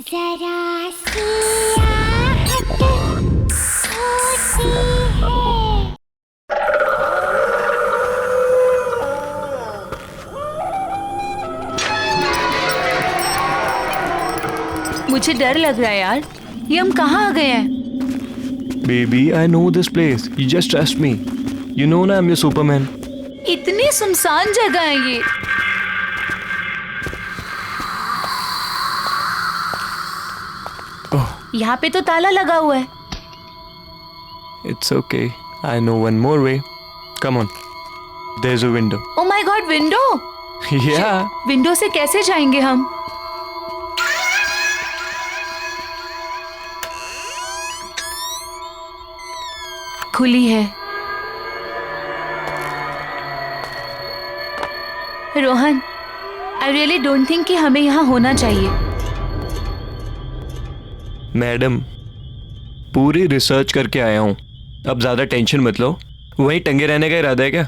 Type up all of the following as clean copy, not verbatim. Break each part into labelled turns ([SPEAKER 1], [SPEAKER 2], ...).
[SPEAKER 1] जरा सी आहट होती है।
[SPEAKER 2] मुझे डर लग रहा है यार, ये हम कहाँ आ गए हैं?
[SPEAKER 3] Baby, I know this place. You just trust me. You know ना I'm your Superman.
[SPEAKER 2] इतनी सुनसान जगह है ये।
[SPEAKER 3] Oh,
[SPEAKER 2] यहाँ पे तो ताला लगा हुआ है।
[SPEAKER 3] it's okay. I know one more way. Come on. There's a window.
[SPEAKER 2] Oh my God, window!
[SPEAKER 3] Yeah.
[SPEAKER 2] Window से कैसे जाएंगे हम? खुली है। Rohan, I really don't think कि हमें यहाँ होना चाहिए।
[SPEAKER 3] मैडम, पूरी रिसर्च करके आया हूँ। अब ज्यादा टेंशन मत लो। वहीं टंगे रहने का इरादा है क्या?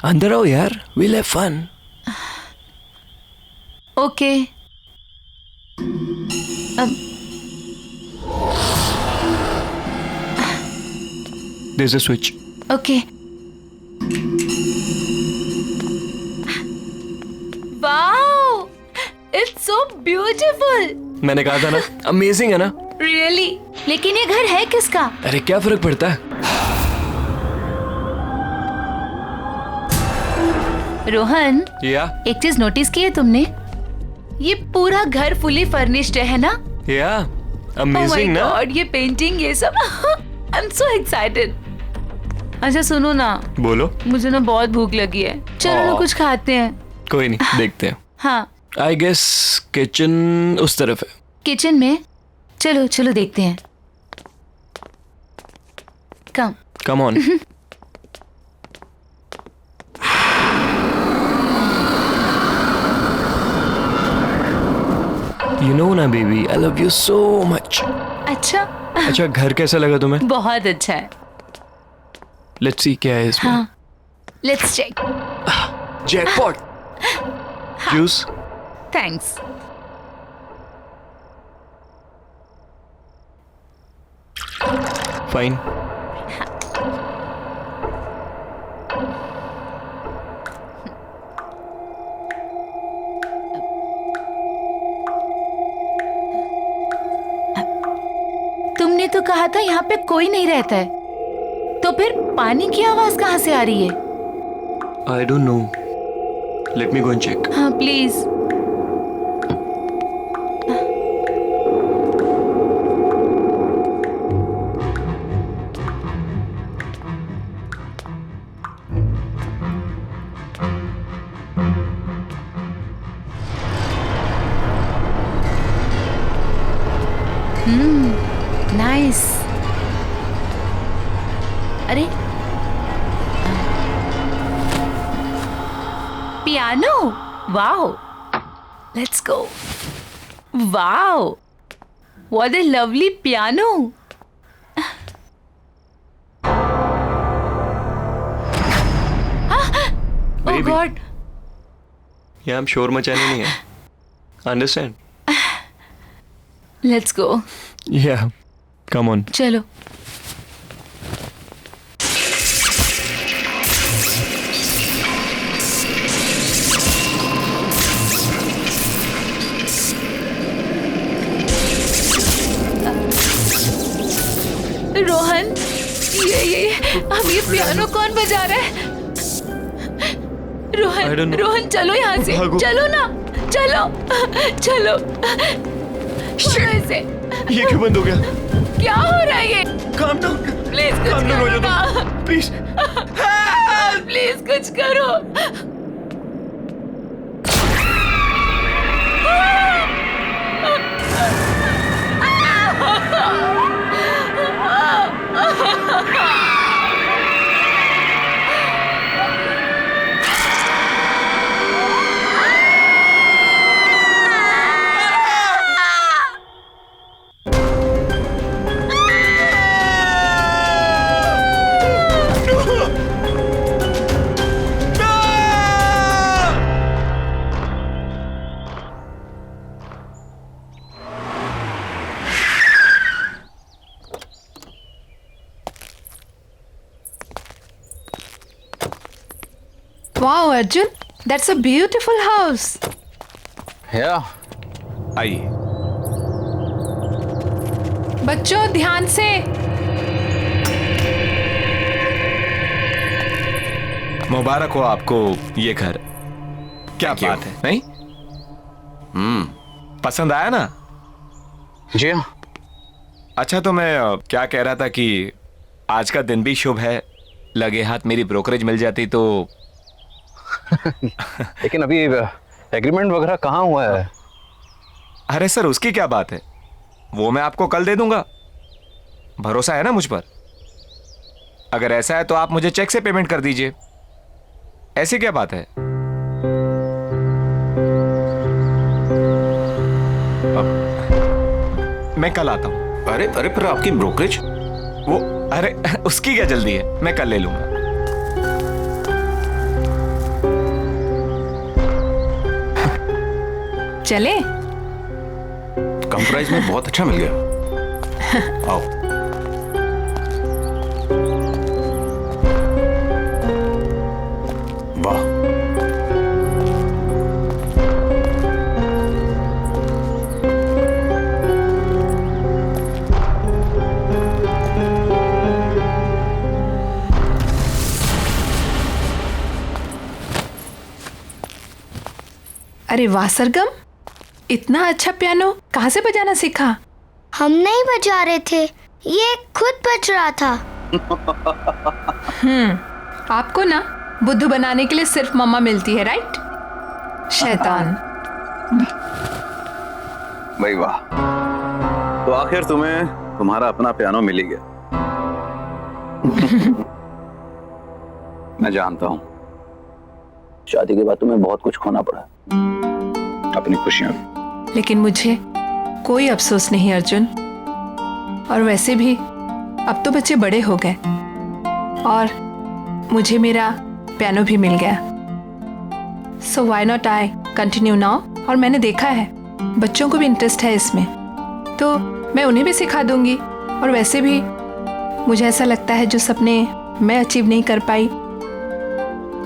[SPEAKER 3] अंदर आओ यार, we'll have fun.
[SPEAKER 2] Okay.
[SPEAKER 3] There's a switch.
[SPEAKER 2] Okay. Wow, it's so beautiful.
[SPEAKER 3] मैंने कहा था ना, अमेजिंग है ना?
[SPEAKER 2] रियली? लेकिन ये घर है किसका?
[SPEAKER 3] अरे क्या फर्क पड़ता है?
[SPEAKER 2] रोहन,
[SPEAKER 3] या
[SPEAKER 2] एक चीज नोटिस की है तुमने? ये पूरा घर फुली फर्निश्ड है ना?
[SPEAKER 3] या
[SPEAKER 2] Oh
[SPEAKER 3] अमेजिंग
[SPEAKER 2] my
[SPEAKER 3] ना?
[SPEAKER 2] God, ये पेंटिंग, ये सब। I am so excited. अच्छा सुनो ना,
[SPEAKER 3] बोलो।
[SPEAKER 2] मुझे ना बहुत भूख लगी है, चलो ना कुछ खाते हैं।
[SPEAKER 3] कोई नहीं, देखते हैं।
[SPEAKER 2] हाँ,
[SPEAKER 3] आई गेस किचन उस तरफ है।
[SPEAKER 2] किचन में? चलो चलो देखते हैं। Come.
[SPEAKER 3] Come on. You know ना baby, I love you so much.
[SPEAKER 2] अच्छा।
[SPEAKER 3] अच्छा, घर कैसा लगा तुम्हें?
[SPEAKER 2] बहुत अच्छा है।
[SPEAKER 3] लेट्स सी क्या है इसमें।
[SPEAKER 2] हाँ, let's check.
[SPEAKER 3] Jackpot. Juice.
[SPEAKER 2] Thanks.
[SPEAKER 3] Fine.
[SPEAKER 2] तुमने तो कहा था यहाँ पे कोई नहीं रहता है, तो फिर पानी की आवाज कहाँ से आ रही है?
[SPEAKER 3] I don't know, let me go and check.
[SPEAKER 2] हाँ प्लीज। नाइस। अरे piano, wow, let's go. Wow, what a lovely piano. Oh
[SPEAKER 3] Baby.
[SPEAKER 2] God.
[SPEAKER 3] यहाँ हम शोर मचाने नहीं है, अंडरस्टैंड?
[SPEAKER 2] Let's go.
[SPEAKER 3] या कम ऑन।
[SPEAKER 2] चलो। रोहन, ये अब ये पियानो कौन बजा रहा है?
[SPEAKER 3] I don't
[SPEAKER 2] Rohan,
[SPEAKER 3] know.
[SPEAKER 2] Rohan चलो यहाँ से,
[SPEAKER 3] भागो।
[SPEAKER 2] चलो ना, चलो चलो। छोड़ो इसे।
[SPEAKER 3] ये क्यों बंद हो गया?
[SPEAKER 2] क्या हो रहा है ये?
[SPEAKER 3] Calm down.
[SPEAKER 2] प्लीज कुछ
[SPEAKER 3] काम डाउन हो
[SPEAKER 2] करो
[SPEAKER 3] जाओ
[SPEAKER 2] ना।
[SPEAKER 3] तुम, प्लीज।
[SPEAKER 2] प्लीज कुछ करो। Wow Arjun, that's a beautiful house.
[SPEAKER 3] आइए।
[SPEAKER 2] बच्चों ध्यान से।
[SPEAKER 3] मुबारक हो आपको ये घर। क्या बात है, नहीं? पसंद आया ना?
[SPEAKER 4] जी हाँ।
[SPEAKER 3] अच्छा, तो मैं क्या कह रहा था कि आज का दिन भी शुभ है, लगे हाथ मेरी ब्रोकरेज मिल जाती तो।
[SPEAKER 4] लेकिन अभी एग्रीमेंट वगैरह कहाँ हुआ है?
[SPEAKER 3] अरे सर, उसकी क्या बात है, वो मैं आपको कल दे दूंगा। भरोसा है ना मुझ पर? अगर ऐसा है तो आप मुझे चेक से पेमेंट कर दीजिए। ऐसी क्या बात है? मैं कल आता हूं।
[SPEAKER 4] अरे अरे, पर आपकी ब्रोकरेज?
[SPEAKER 3] वो अरे उसकी क्या जल्दी है, मैं कल ले लूंगा।
[SPEAKER 2] चले?
[SPEAKER 4] कम प्राइस में बहुत अच्छा मिल गया। आओ। वाह।
[SPEAKER 2] अरे वाह सरगम, इतना अच्छा पियानो कहाँ से बजाना सीखा?
[SPEAKER 1] हम नहीं बजा रहे थे, ये खुद बज रहा था।
[SPEAKER 2] आपको ना बुद्धू बनाने के लिए सिर्फ मम्मा मिलती है, राइट? शैतान।
[SPEAKER 4] भाई वाह, तो आखिर तुम्हें तुम्हारा अपना पियानो मिल ही गया। मैं जानता हूँ शादी के बाद तुम्हें बहुत कुछ खोना पड़ा, अपनी खुशियां भी।
[SPEAKER 2] लेकिन मुझे कोई अफसोस नहीं अर्जुन। और वैसे भी अब तो बच्चे बड़े हो गए और मुझे मेरा पियानो भी मिल गया। So why not I continue now. और मैंने देखा है बच्चों को भी इंटरेस्ट है इसमें, तो मैं उन्हें भी सिखा दूंगी। और वैसे भी मुझे ऐसा लगता है जो सपने मैं अचीव नहीं कर पाई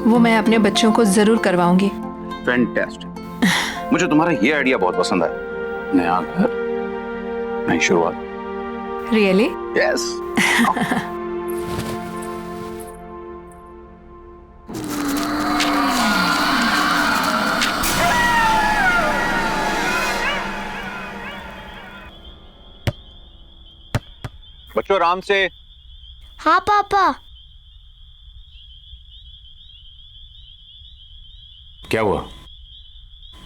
[SPEAKER 2] वो मैं अपने बच्चों को जरूर करवाऊंगी।
[SPEAKER 4] फैंटास्टिक। मुझे तुम्हारा ये आइडिया बहुत पसंद आया। नया घर, नई शुरुआत।
[SPEAKER 2] रियली?
[SPEAKER 4] यस। बच्चों आराम से।
[SPEAKER 1] हाँ पापा।
[SPEAKER 4] क्या हुआ?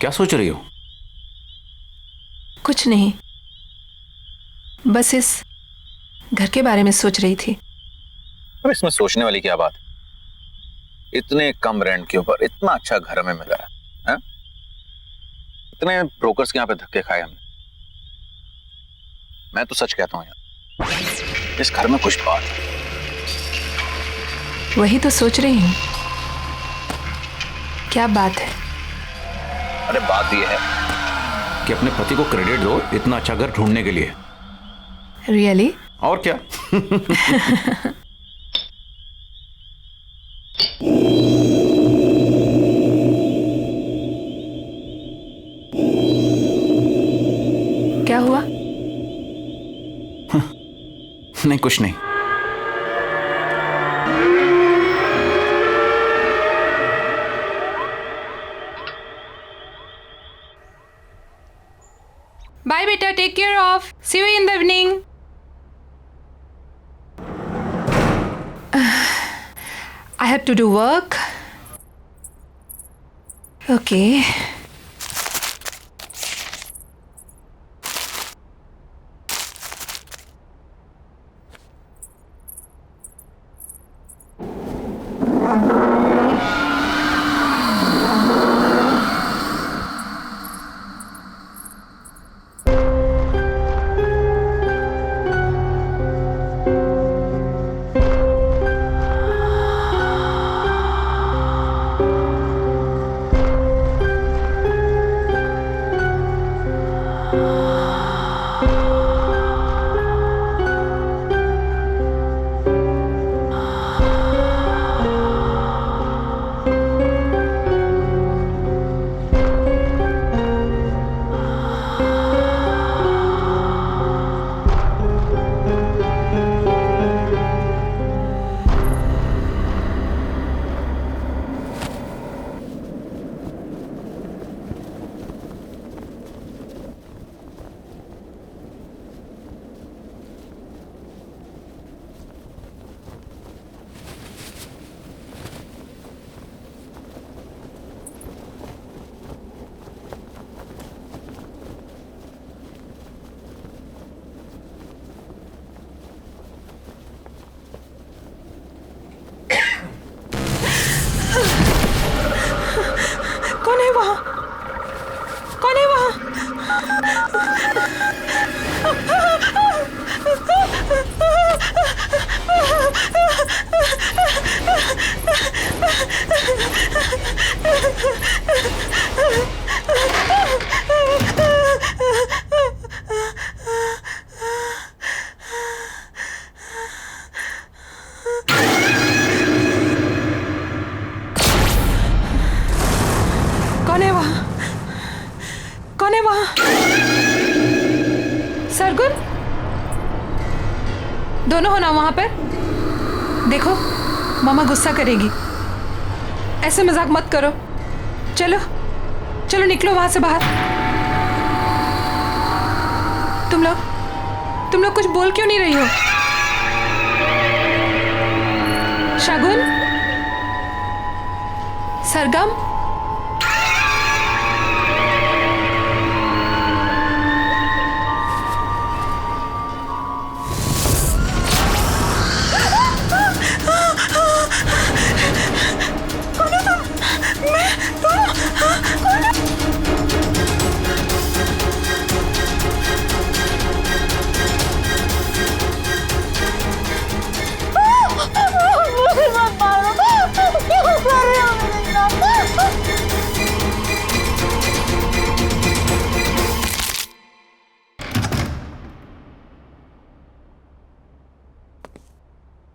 [SPEAKER 4] क्या सोच रही हो?
[SPEAKER 2] कुछ नहीं, बस इस घर के बारे में सोच रही थी।
[SPEAKER 4] अब इसमें सोचने वाली क्या बात है? इतने कम रेंट के ऊपर इतना अच्छा घर हमें मिला है? इतने ब्रोकर्स के यहाँ पे धक्के खाए हमने। मैं तो सच कहता हूँ यार, इस घर में कुछ बात है।
[SPEAKER 2] वही तो सोच रही हूँ, क्या बात है?
[SPEAKER 4] अरे बात यह है कि अपने पति को क्रेडिट दो इतना अच्छा घर ढूंढने के लिए।
[SPEAKER 2] रियली?
[SPEAKER 4] और क्या।
[SPEAKER 2] क्या हुआ?
[SPEAKER 4] नहीं, कुछ नहीं।
[SPEAKER 2] बाय बेटा, take care of, see you in the evening. I have to do work. Okay. कौन है वहां? कौन है वहां? सरगुन, दोनों हो ना वहां पर? देखो, मामा गुस्सा करेगी। ऐसे मजाक मत करो। चलो चलो निकलो वहां से बाहर। तुम लोग कुछ बोल क्यों नहीं रही हो? शगुन, सरगम,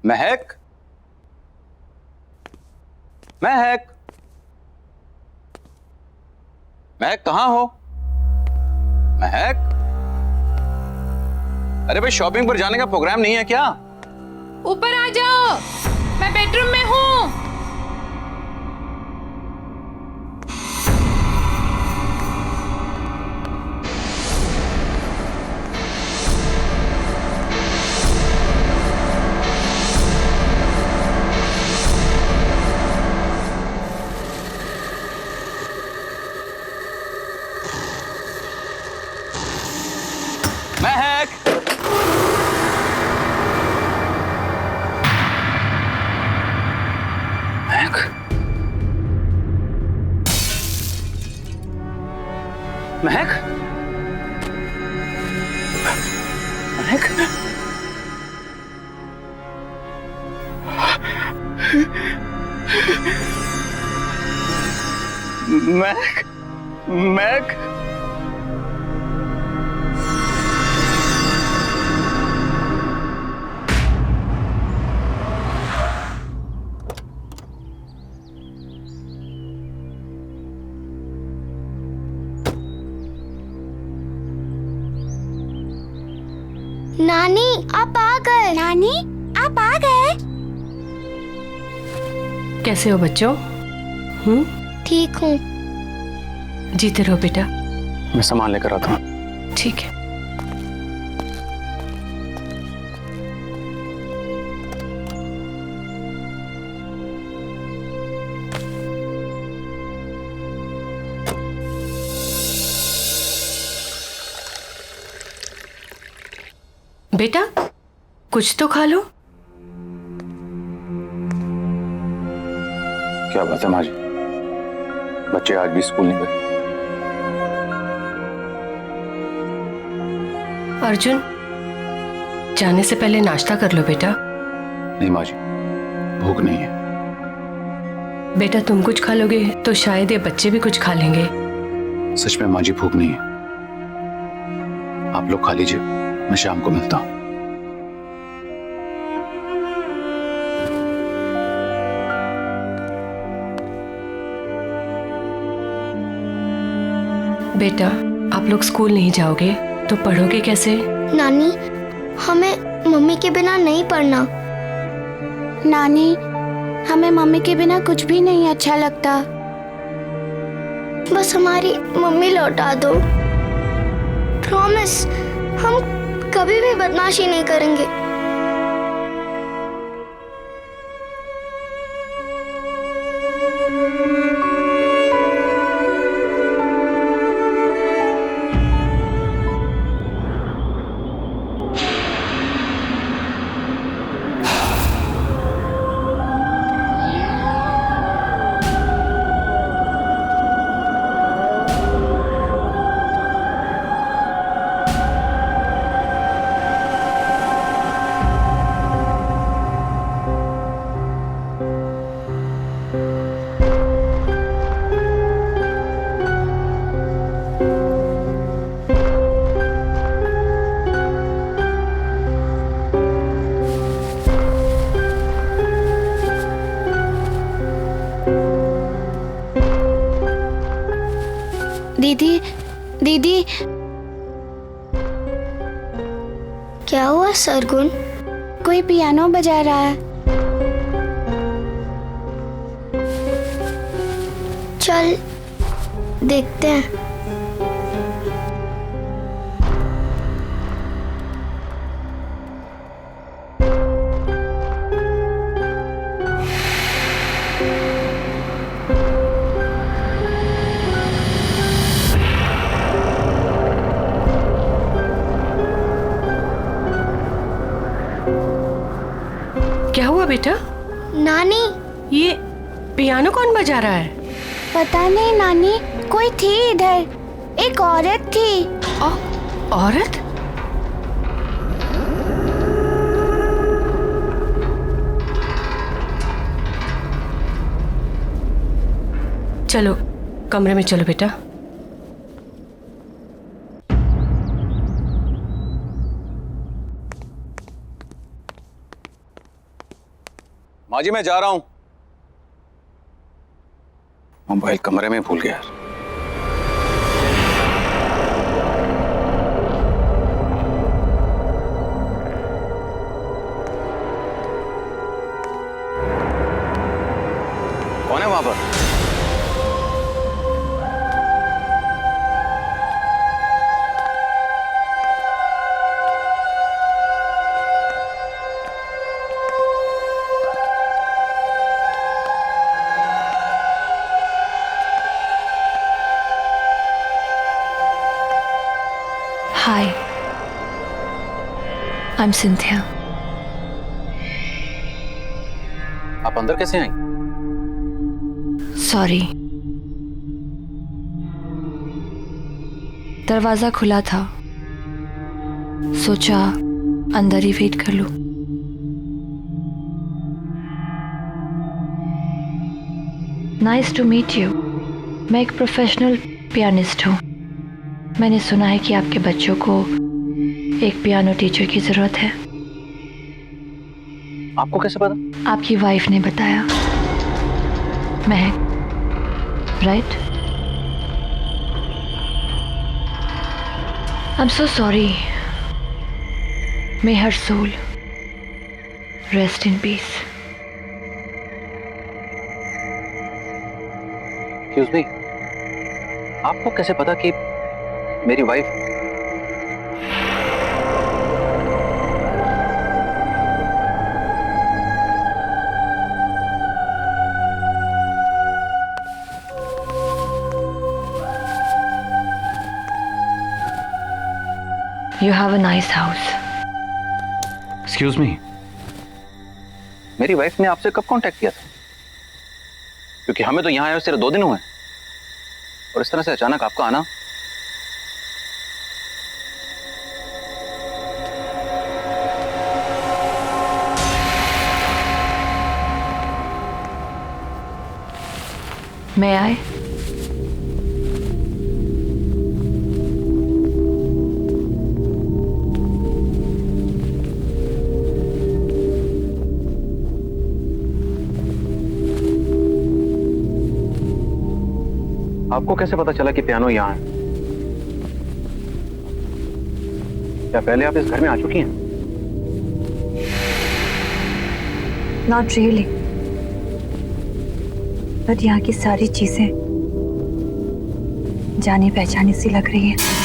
[SPEAKER 4] महक, महक, महक कहाँ हो? महक, अरे भाई शॉपिंग पर जाने का प्रोग्राम नहीं है क्या?
[SPEAKER 2] ऊपर आ जाओ, मैं बेडरूम में हूँ।
[SPEAKER 4] महक, महक, महक, महक, महक, महक,
[SPEAKER 1] नानी आप आ गए। नानी आप आ गए।
[SPEAKER 5] कैसे हो बच्चों?
[SPEAKER 1] ठीक हूँ।
[SPEAKER 5] जीते रहो बेटा।
[SPEAKER 4] मैं सामान लेकर आता हूँ।
[SPEAKER 5] ठीक है। बेटा कुछ तो खा लो।
[SPEAKER 4] क्या बात है माँ जी, बच्चे आज भी स्कूल नहीं गए?
[SPEAKER 5] अर्जुन, जाने से पहले नाश्ता कर लो बेटा।
[SPEAKER 4] नहीं माँ जी, भूख नहीं है।
[SPEAKER 5] बेटा तुम कुछ खा लोगे तो शायद ये बच्चे भी कुछ खा लेंगे।
[SPEAKER 4] सच में माँ जी भूख नहीं है। आप लोग खा लीजिए, मैं शाम को मिलता हूँ।
[SPEAKER 5] बेटा आप लोग स्कूल नहीं जाओगे तो पढ़ोगे कैसे?
[SPEAKER 1] नानी हमें मम्मी के बिना नहीं पढ़ना। नानी हमें मम्मी के बिना कुछ भी नहीं अच्छा लगता। बस हमारी मम्मी लौटा दो। प्रॉमिस, हम कभी भी बदमाशी नहीं करेंगे। दीदी दीदी, क्या हुआ सरगुन? कोई पियानो बजा रहा है। चल देखते हैं।
[SPEAKER 5] क्या हुआ बेटा?
[SPEAKER 1] नानी,
[SPEAKER 5] ये पियानो कौन बजा रहा है?
[SPEAKER 1] पता नहीं नानी, कोई थी इधर, एक औरत थी।
[SPEAKER 5] औरत? चलो कमरे में चलो बेटा।
[SPEAKER 4] माँ जी मैं जा रहा हूं। मोबाइल कमरे में भूल गया। कौन है वहां पर?
[SPEAKER 2] Hi, I'm Cynthia.
[SPEAKER 4] आप अंदर कैसे आई?
[SPEAKER 2] Sorry. दरवाजा खुला था, सोचा अंदर ही वेट कर लूं। Nice to meet you. मैं एक प्रोफेशनल पियानिस्ट हूँ। मैंने सुना है कि आपके बच्चों को एक पियानो टीचर की जरूरत है।
[SPEAKER 4] आपको कैसे पता?
[SPEAKER 2] आपकी वाइफ ने बताया। महक, right? I'm so sorry. May her soul rest in peace.
[SPEAKER 4] Excuse me. आपको कैसे पता कि मेरी wife?
[SPEAKER 2] You have a nice house.
[SPEAKER 4] Excuse me, मेरी वाइफ ने आपसे कब कांटेक्ट किया था? क्योंकि हमें तो यहाँ आए सिर्फ 2 दिन हुए और इस तरह से अचानक आपका आना।
[SPEAKER 2] May I?
[SPEAKER 4] आपको कैसे पता चला कि पियानो यहाँ है? क्या पहले आप इस घर में आ चुकी हैं?
[SPEAKER 6] Not really. बट यहाँ की सारी चीजें जानी पहचानी सी लग रही है।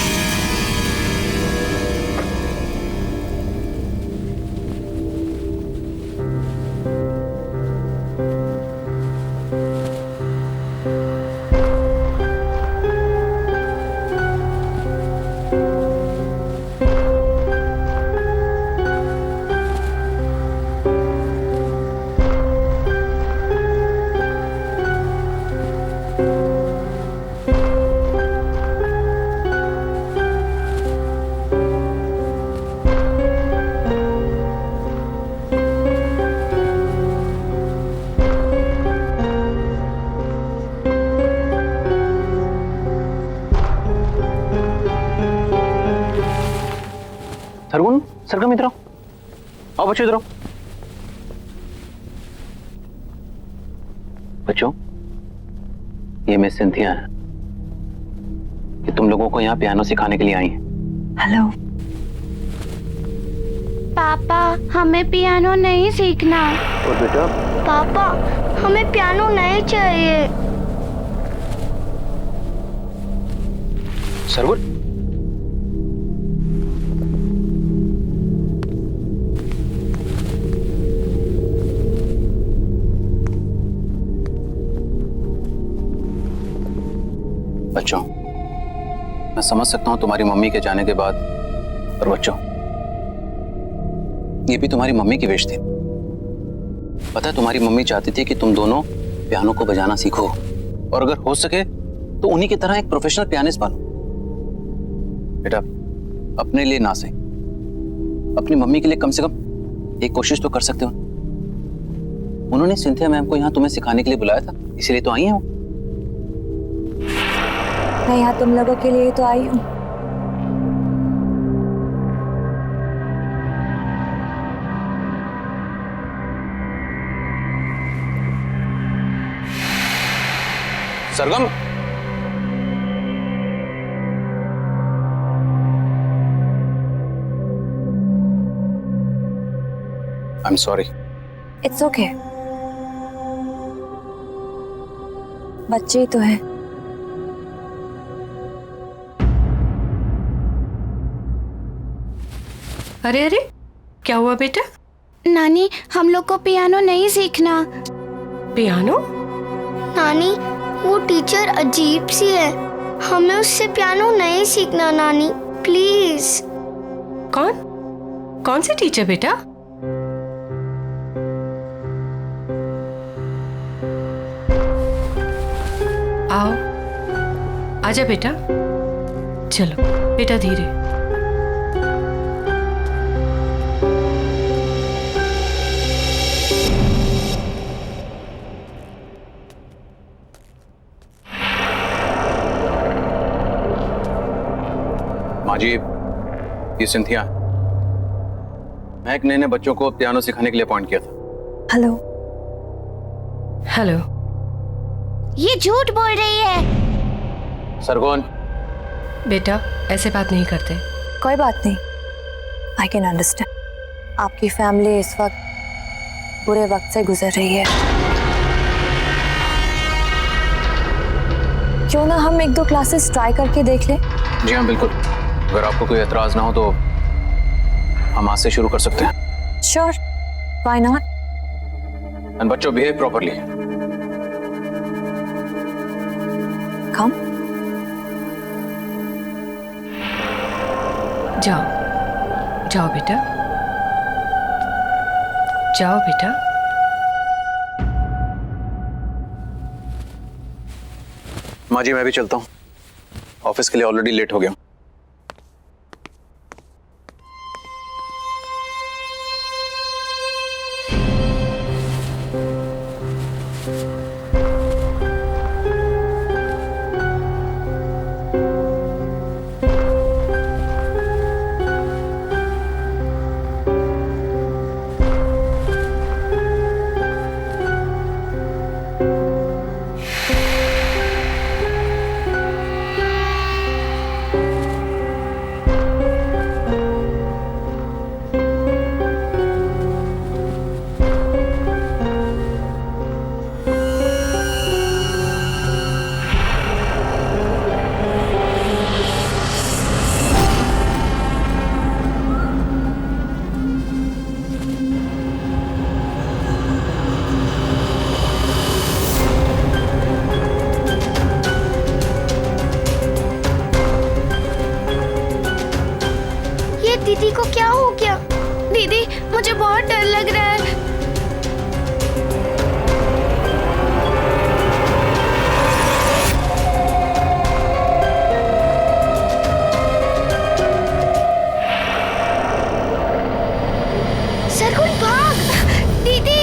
[SPEAKER 4] सरगुन, सरगम इधर आओ। आओ बच्चों इधर आओ। बच्चों, ये मिस सिंथिया है। कि तुम लोगों को यहाँ पियानो सिखाने के लिए आई हैं।
[SPEAKER 6] हेलो।
[SPEAKER 1] पापा हमें पियानो नहीं सीखना।
[SPEAKER 4] और बेटा
[SPEAKER 1] पापा हमें पियानो नहीं चाहिए।
[SPEAKER 4] सरवण, बच्चों, मैं समझ सकता हूं तुम्हारी मम्मी के जाने के बाद, पर बच्चों ये भी तुम्हारी मम्मी की विश थी। पता है तुम्हारी मम्मी चाहती थी कि तुम दोनों पियानो को बजाना सीखो और अगर हो सके तो उन्हीं की तरह एक प्रोफेशनल पियानिस्ट बनो। बेटा अपने लिए ना सही, अपनी मम्मी के लिए कम से कम एक कोशिश तो कर सकते हो। उन्होंने सिंथिया मैम को यहाँ तुम्हें सिखाने के लिए बुलाया था, इसीलिए तो आई हैं वो।
[SPEAKER 6] मैं यहाँ तुम लोगों के लिए तो आई हूँ।
[SPEAKER 4] Sargam, I am sorry.
[SPEAKER 6] It's okay, बच्चे ही तो हैं।
[SPEAKER 5] अरे अरे, क्या हुआ बेटा?
[SPEAKER 1] नानी हम लोग को पियानो नहीं सीखना।
[SPEAKER 5] पियानो?
[SPEAKER 1] नानी वो टीचर अजीब सी है, हमें उससे पियानो नहीं सीखना नानी, प्लीज।
[SPEAKER 5] कौन कौन सी टीचर बेटा? आओ, आजा बेटा। चलो बेटा धीरे।
[SPEAKER 4] माँ जी, ये सिंथिया, महक ने बच्चों को पियानो सिखाने के लिए अपॉइंट किया था।
[SPEAKER 6] हेलो।
[SPEAKER 5] हेलो।
[SPEAKER 1] ये झूठ बोल रही है।
[SPEAKER 4] सरगोन,
[SPEAKER 5] बेटा ऐसे बात नहीं करते।
[SPEAKER 6] कोई बात नहीं, आई कैन अंडरस्टैंड। आपकी फैमिली इस वक्त बुरे वक्त से गुजर रही है। क्यों ना हम 1-2 क्लासेस ट्राई करके देख लें?
[SPEAKER 4] जी हाँ बिल्कुल, अगर आपको कोई एतराज ना हो तो हम आज से शुरू कर सकते हैं।
[SPEAKER 6] Sure, why not.
[SPEAKER 4] एंड बच्चों बिहेव प्रॉपर्ली।
[SPEAKER 6] कम।
[SPEAKER 5] जाओ जाओ बेटा, जाओ बेटा।
[SPEAKER 4] माँ जी मैं भी चलता हूँ, ऑफिस के लिए ऑलरेडी लेट हो गया।
[SPEAKER 1] दीदी को क्या हो गया? दीदी मुझे बहुत डर लग रहा है। सरगुन भाग, दीदी।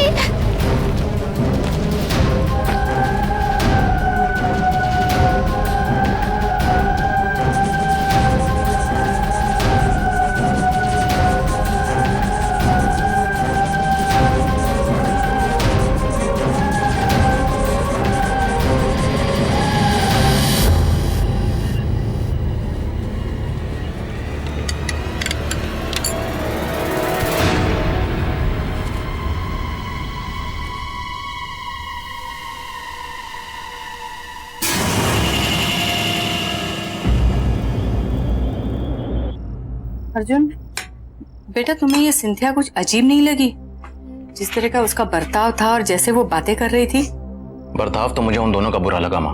[SPEAKER 7] अर्जुन, बेटा तुम्हें ये सिंथिया कुछ अजीब नहीं लगी? जिस तरह का उसका बर्ताव था और जैसे वो बातें कर रही थी।
[SPEAKER 4] बर्ताव तो मुझे उन दोनों का बुरा लगा माँ।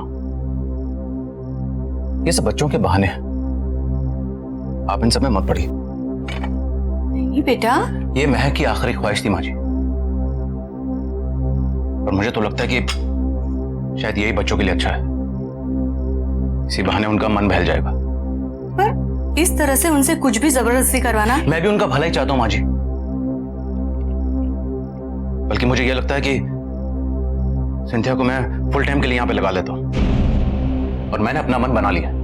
[SPEAKER 4] ये सब बच्चों के बहाने हैं, आप इन सब में मत पड़िए।
[SPEAKER 7] नहीं बेटा,
[SPEAKER 4] ये महक की आखिरी ख्वाहिश थी माँ जी, और मुझे तो लगता है कि शायद यही बच्चों के लिए अच्छा है। इसी बहाने उनका मन बहल जाएगा।
[SPEAKER 7] पर इस तरह से उनसे कुछ भी जबरदस्ती करवाना।
[SPEAKER 4] मैं भी उनका भला ही चाहता हूं माँ जी, बल्कि मुझे यह लगता है कि सिंथिया को मैं फुल टाइम के लिए यहां पे लगा लेता हूं, और मैंने अपना मन बना लिया।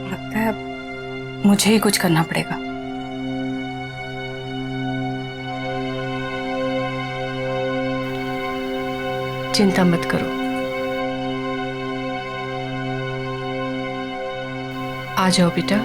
[SPEAKER 7] लगता है मुझे ही कुछ करना पड़ेगा।
[SPEAKER 5] चिंता मत करो, आ जाओ बेटा।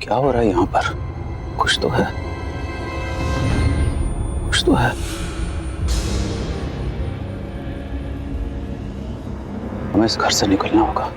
[SPEAKER 4] क्या हो रहा है यहाँ पर? कुछ तो है, कुछ तो है। हमें इस घर से निकलना होगा।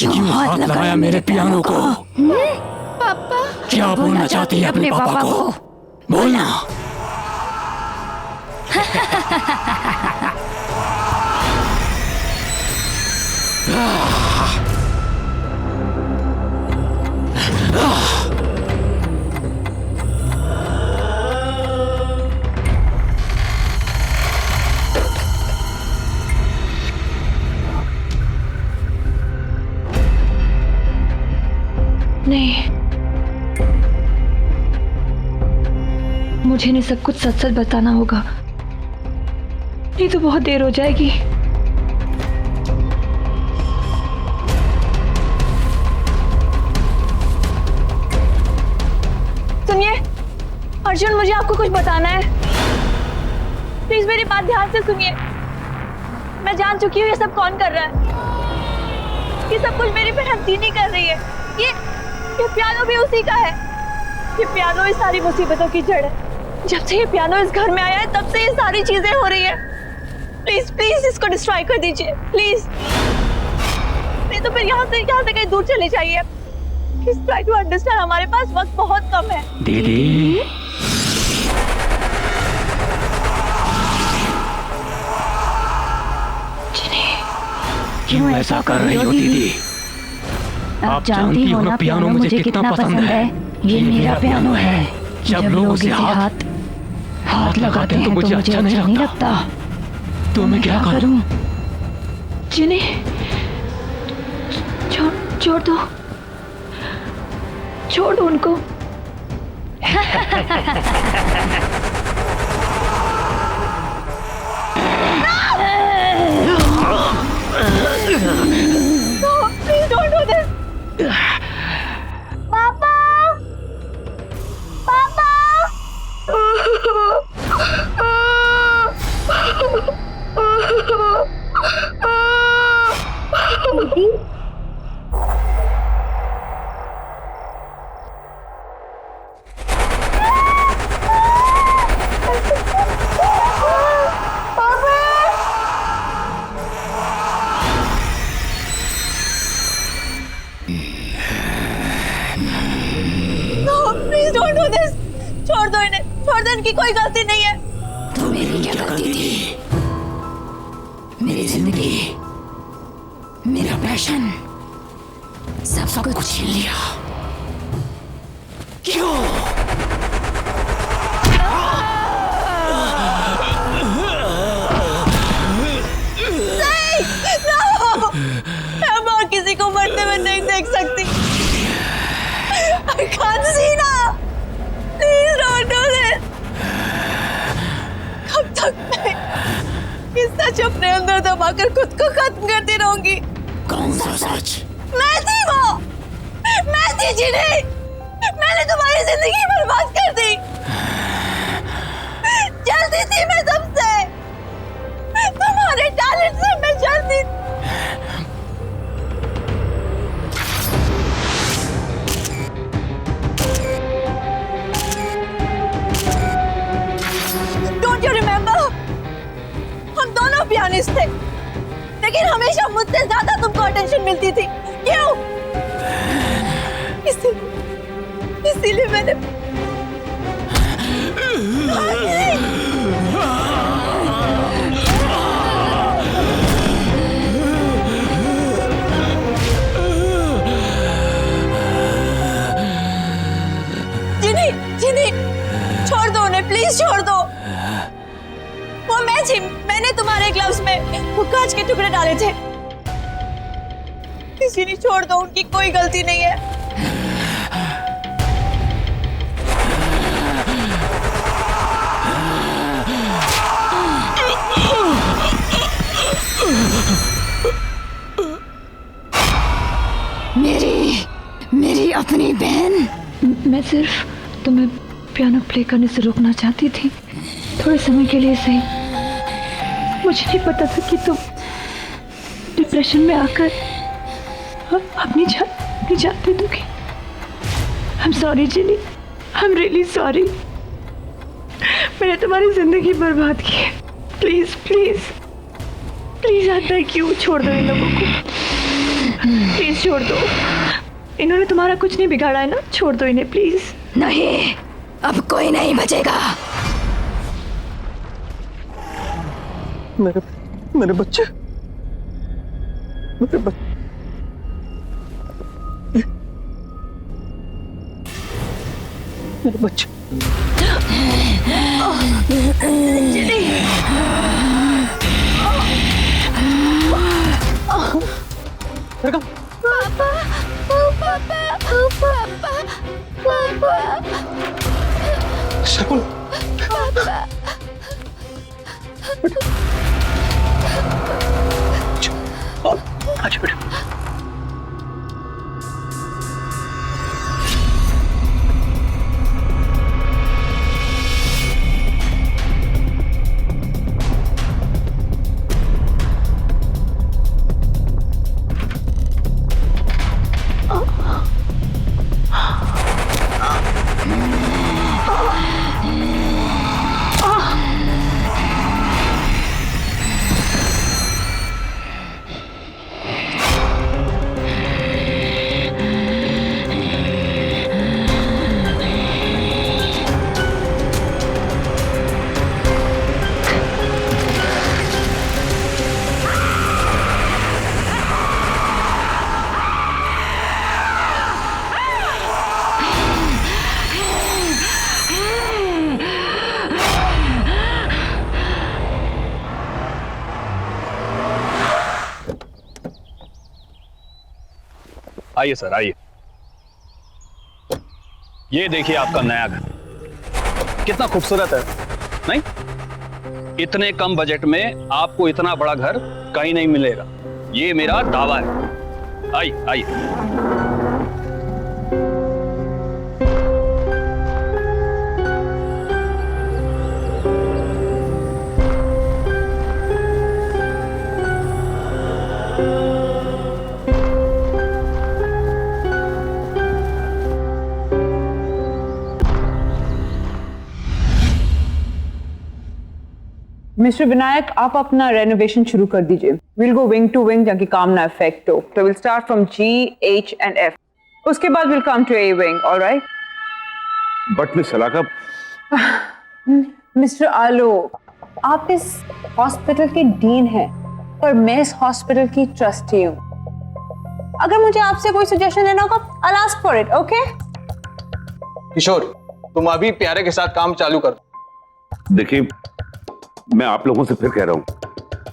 [SPEAKER 8] क्यों हाथ लगाया मेरे पियानो को?
[SPEAKER 1] पापा
[SPEAKER 8] क्या बोलना चाहती है अपने पापा को? बोलना।
[SPEAKER 9] नहीं, मुझे इन्हें सब कुछ सच सच बताना होगा, नहीं तो बहुत देर हो जाएगी। सुनिए अर्जुन, मुझे आपको कुछ बताना है। प्लीज मेरी बात ध्यान से सुनिए। मैं जान चुकी हूँ ये सब कौन कर रहा है। ये सब कुछ मेरी बहन दीनी कर रही है। ये पियानो भी उसी का है। ये पियानो इस सारी मुसीबतों की जड़ है। जब से ये पियानो इस घर में आया है तब से ये सारी चीजें हो रही है। प्लीज प्लीज इसको डिस्ट्रॉय कर दीजिए प्लीज, नहीं तो फिर यहाँ से कहीं दूर चले जाइए। प्लीज ट्राई टू अंडरस्टैंड, हमारे पास वक्त बहुत कम है।
[SPEAKER 8] दीदी क्यों ऐसा कर रही हो दीदी? आप जानती हो ना पियानो मुझे कितना पसंद है। ये मेरा पियानो है। जब लोग उसे हाथ लगाते हैं तो मुझे अच्छा नहीं लगता। तो मैं क्या करूं?
[SPEAKER 9] जिन्हें छोड़ दो उनको। No, please don't do this. पापा, पापा। दीदी, प्लीज डोंट डू दिस। छोड़ दो इन्हें, छोड़ दो, इनकी कोई गलती नहीं है।
[SPEAKER 8] तो मेरी क्या गलती थी? मेरी जिंदगी, मेरा पैशन, सब कुछ छीन लिया। क्यों?
[SPEAKER 9] मैं और किसी को मरते हुए नहीं देख सकती। I can't see now. Please don't do this. कब तक मैं इस सच अपने अंदर दबाकर खुद को खत्म करती रहूंगी?
[SPEAKER 8] कौन सा सच?
[SPEAKER 9] मैं थी वो, मैं थी जिन्हें मैंने तुम्हारी जिंदगी बर्बाद कर दी। जलती थी मैं सबसे, तुम्हारे टैलेंट से मैं जलती थी। Don't you remember? हम दोनों पियानिस्ट थे, लेकिन हमेशा मुझसे ज्यादा तुमको अटेंशन मिलती थी। क्यों? इसीलिए मैंने जिनी, छोड़ दो उन्हें, प्लीज छोड़ दो। वो मैं थी, मैंने तुम्हारे ग्लव्स में वो कांच के टुकड़े डाले थे। जिनी, छोड़ दो, उनकी कोई गलती नहीं है।
[SPEAKER 8] मेरी अपनी बहन।
[SPEAKER 9] मैं सिर्फ तुम्हें पियानो प्ले करने से रोकना चाहती थी, थोड़े समय के लिए सही। मुझे नहीं पता था कि तुम डिप्रेशन में आकर अपनी जान दे दोगी। I'm sorry Jini, I'm really sorry। मैंने तुम्हारी जिंदगी बर्बाद की है। प्लीज प्लीज प्लीज आता है, क्यों? छोड़ दो इन लोगों को, प्लीज छोड़ दो। इन्होंने तुम्हारा कुछ नहीं बिगाड़ा है ना, छोड़ दो इन्हें प्लीज।
[SPEAKER 8] नहीं, अब कोई नहीं बचेगा।
[SPEAKER 4] मेरे बच्चे, मेरे बच्चे, मेरे बच्चे। शकुन, अच्छा बेटा।
[SPEAKER 10] आइए सर, आइए। ये देखिए आपका नया घर, कितना खूबसूरत है, नहीं? इतने कम बजट में आपको इतना बड़ा घर कहीं नहीं मिलेगा, ये मेरा दावा है। आइए आइए।
[SPEAKER 11] मिस्टर विनायक, आप अपना रेनोवेशन शुरू कर दीजिए। We'll go wing to wing ताकि काम ना इफेक्ट हो। तो we'll start from G, H and F। उसके बाद we'll come to A wing, alright?
[SPEAKER 10] But miss Salaka,
[SPEAKER 11] mister Alok, आप इस हॉस्पिटल के डीन हैं और मैं इस हॉस्पिटल की ट्रस्टी हूँ। अगर मुझे आपसे कोई सजेशन लेना होगा, I'll ask for it, okay?
[SPEAKER 10] किशोर, तुम अभी प्यारे के साथ काम चालू कर।
[SPEAKER 12] देखिए, मैं आप लोगों से फिर कह रहा हूं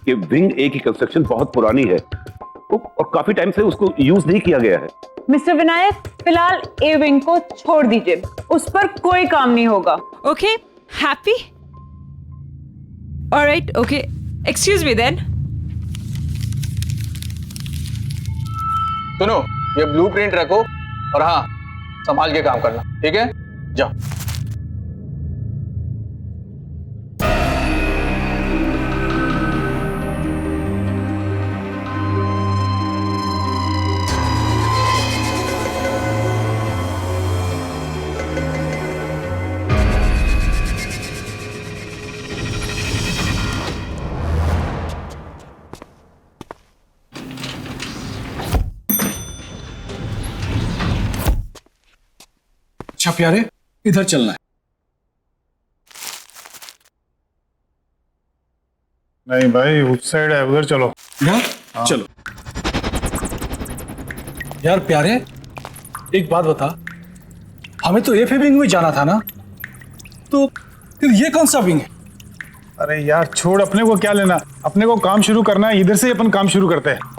[SPEAKER 12] कि विंग ए की कंस्ट्रक्शन बहुत पुरानी है और काफी टाइम से उसको यूज नहीं किया गया है।
[SPEAKER 11] मिस्टर विनायक, फिलहाल ए विंग को छोड़ दीजिए, उस पर कोई काम नहीं होगा।
[SPEAKER 13] Okay, happy? All right, okay. Excuse me then.
[SPEAKER 10] सुनो, ये ब्लूप्रिंट रखो और हाँ, संभाल के काम करना, ठीक है? जाओ।
[SPEAKER 14] अच्छा प्यारे, इधर चलना है।
[SPEAKER 15] नहीं भाई, उस साइड है, उधर चलो।
[SPEAKER 14] हाँ। चलो। यार प्यारे, एक बात बता, हमें तो एफ विंग में जाना था ना, तो फिर ये कौन सा विंग है?
[SPEAKER 15] अरे यार छोड़, अपने को क्या लेना, अपने को काम शुरू करना है, इधर से अपन काम शुरू करते हैं।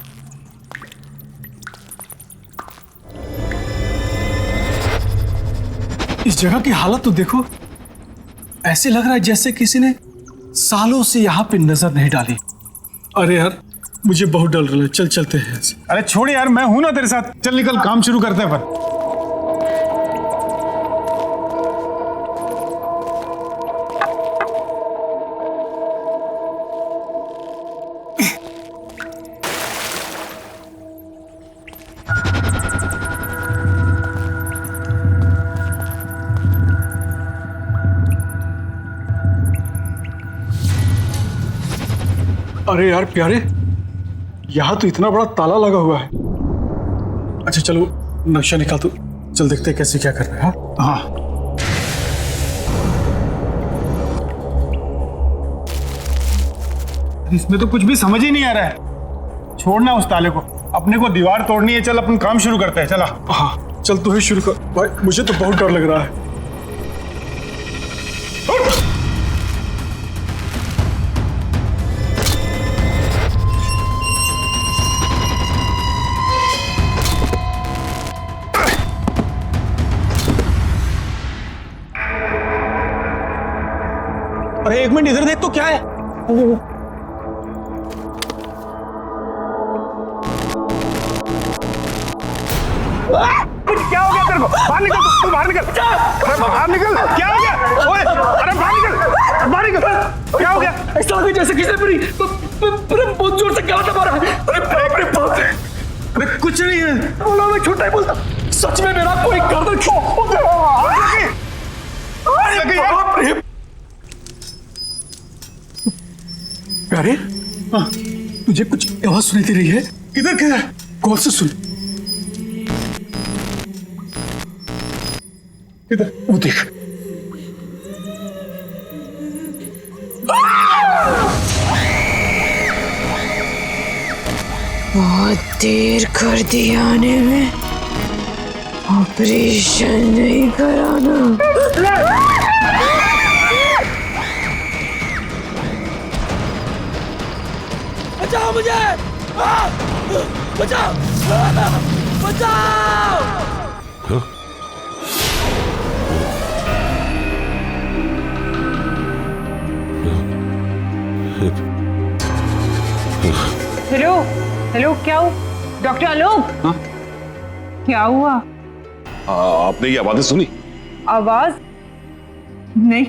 [SPEAKER 14] इस जगह की हालत तो देखो, ऐसे लग रहा है जैसे किसी ने सालों से यहाँ पे नजर नहीं डाली। अरे यार, मुझे बहुत डर रहा है, चल चलते हैं।
[SPEAKER 15] अरे छोड़ यार, मैं हूं ना तेरे साथ, चल निकल, काम शुरू करते हैं अपन।
[SPEAKER 14] अरे यार प्यारे, यहाँ तो इतना बड़ा ताला लगा हुआ है। अच्छा चलो, नक्शा निकाल, तो चल देखते हैं कैसे क्या करना है। हाँ
[SPEAKER 15] इसमें तो कुछ भी समझ ही नहीं आ रहा है। छोड़ना उस ताले को, अपने को दीवार तोड़नी है। चल अपन काम शुरू करते हैं, चला।
[SPEAKER 14] हाँ चल, तू ही शुरू कर भाई, मुझे तो बहुत डर लग रहा है। अरे एक मिनट इधर देख तो, क्या है?
[SPEAKER 15] क्या हो गया तेरे को? बाहर निकल, तू बाहर निकल। अरे बाहर निकल, क्या हो गया? ओए, अरे बाहर निकल, बाहर निकल। क्या हो गया?
[SPEAKER 14] ऐसा लगा जैसे किसी ने बहुत जोर से गला मारा है। अरे बाप रे,
[SPEAKER 15] अरे कुछ नहीं है।
[SPEAKER 14] बोला, मैं झूठ नहीं बोलता, सच में मेरा कोई गर्दन प्यारे, तुझे कुछ आवाज सुनाई दे रही है?
[SPEAKER 15] किधर किधर?
[SPEAKER 14] गौर से सुन। इधर वो देख।
[SPEAKER 16] बहुत देर कर दी आने में, ऑपरेशन नहीं कराना।
[SPEAKER 17] बचाओ मुझे, बचाओ, बचाओ।
[SPEAKER 11] हेलो हेलो, क्या हुआ? डॉक्टर आलोक, क्या हुआ?
[SPEAKER 12] आपने ये आवाजें सुनी?
[SPEAKER 11] आवाज नहीं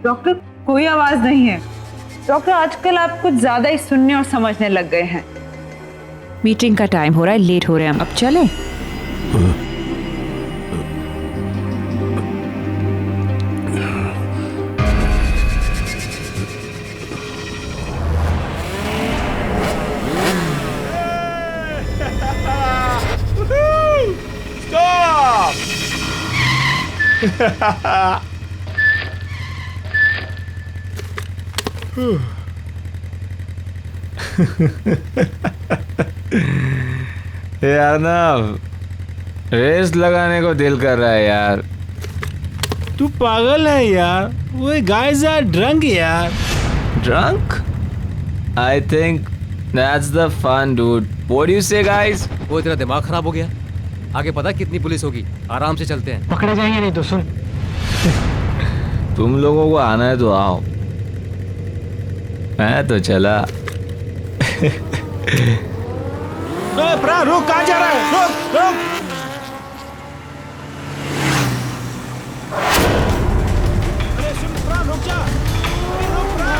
[SPEAKER 11] डॉक्टर, कोई आवाज नहीं है। डॉक्टर, आजकल आप कुछ ज्यादा ही सुनने और समझने लग गए हैं।
[SPEAKER 13] मीटिंग का टाइम हो रहा है, लेट हो रहे हैं हम, अब चलें?
[SPEAKER 3] यार ना रेस लगाने को दिल कर रहा है यार।
[SPEAKER 17] तू पागल है यार, वो गाइस आर ड्रंक यार।
[SPEAKER 3] Drunk? I think that's the fun dude. What do you say guys?
[SPEAKER 18] वो तेरा दिमाग खराब हो गया? आगे पता कितनी पुलिस होगी, आराम से चलते हैं।
[SPEAKER 17] पकड़े जाएंगे नहीं तो सुन।
[SPEAKER 3] तुम लोगों को आना है तो आओ, मैं तो चला।
[SPEAKER 17] प्रा रुक, कहाँ जा रहा है? रुक रुक। अरे सुन प्रा, रुक जा। रुक प्रा।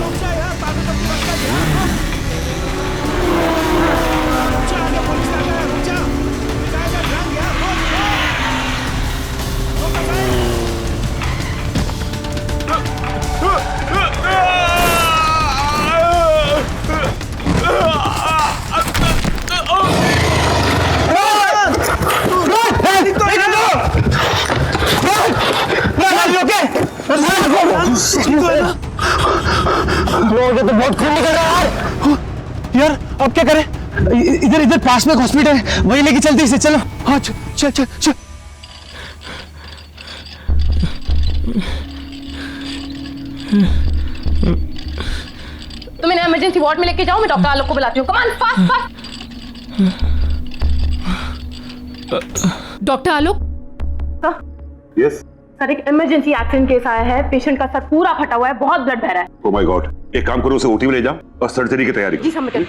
[SPEAKER 17] रुक जा यार, पागल कब की बात कर रहा है? रुक जा, आगे पुलिस आ गया, रुक जा। जाएगा ड्रंक यार, रुक भाई।
[SPEAKER 15] तो बहुत खून निकल रहा है यार। अब क्या करें? इधर इधर पास में हॉस्पिटल है, वहीं लेके चलते इसे। चलो हाँ चल चल चल।
[SPEAKER 5] तुम इन्हें इमरजेंसी वार्ड में लेके जाओ, मैं डॉक्टर आलोक को बुलाती हूँ। Come on fast fast. Doctor Alok.
[SPEAKER 12] Yes
[SPEAKER 5] sir, एक इमरजेंसी एक्सीडेंट केस आया है। पेशेंट का सर पूरा फटा हुआ है, बहुत ब्लड बह रहा है।
[SPEAKER 12] ओह माय गॉड, एक काम करो, उसे ओटी में ले जाओ और सर्जरी की तैयारी करो।
[SPEAKER 5] जी समझ गई।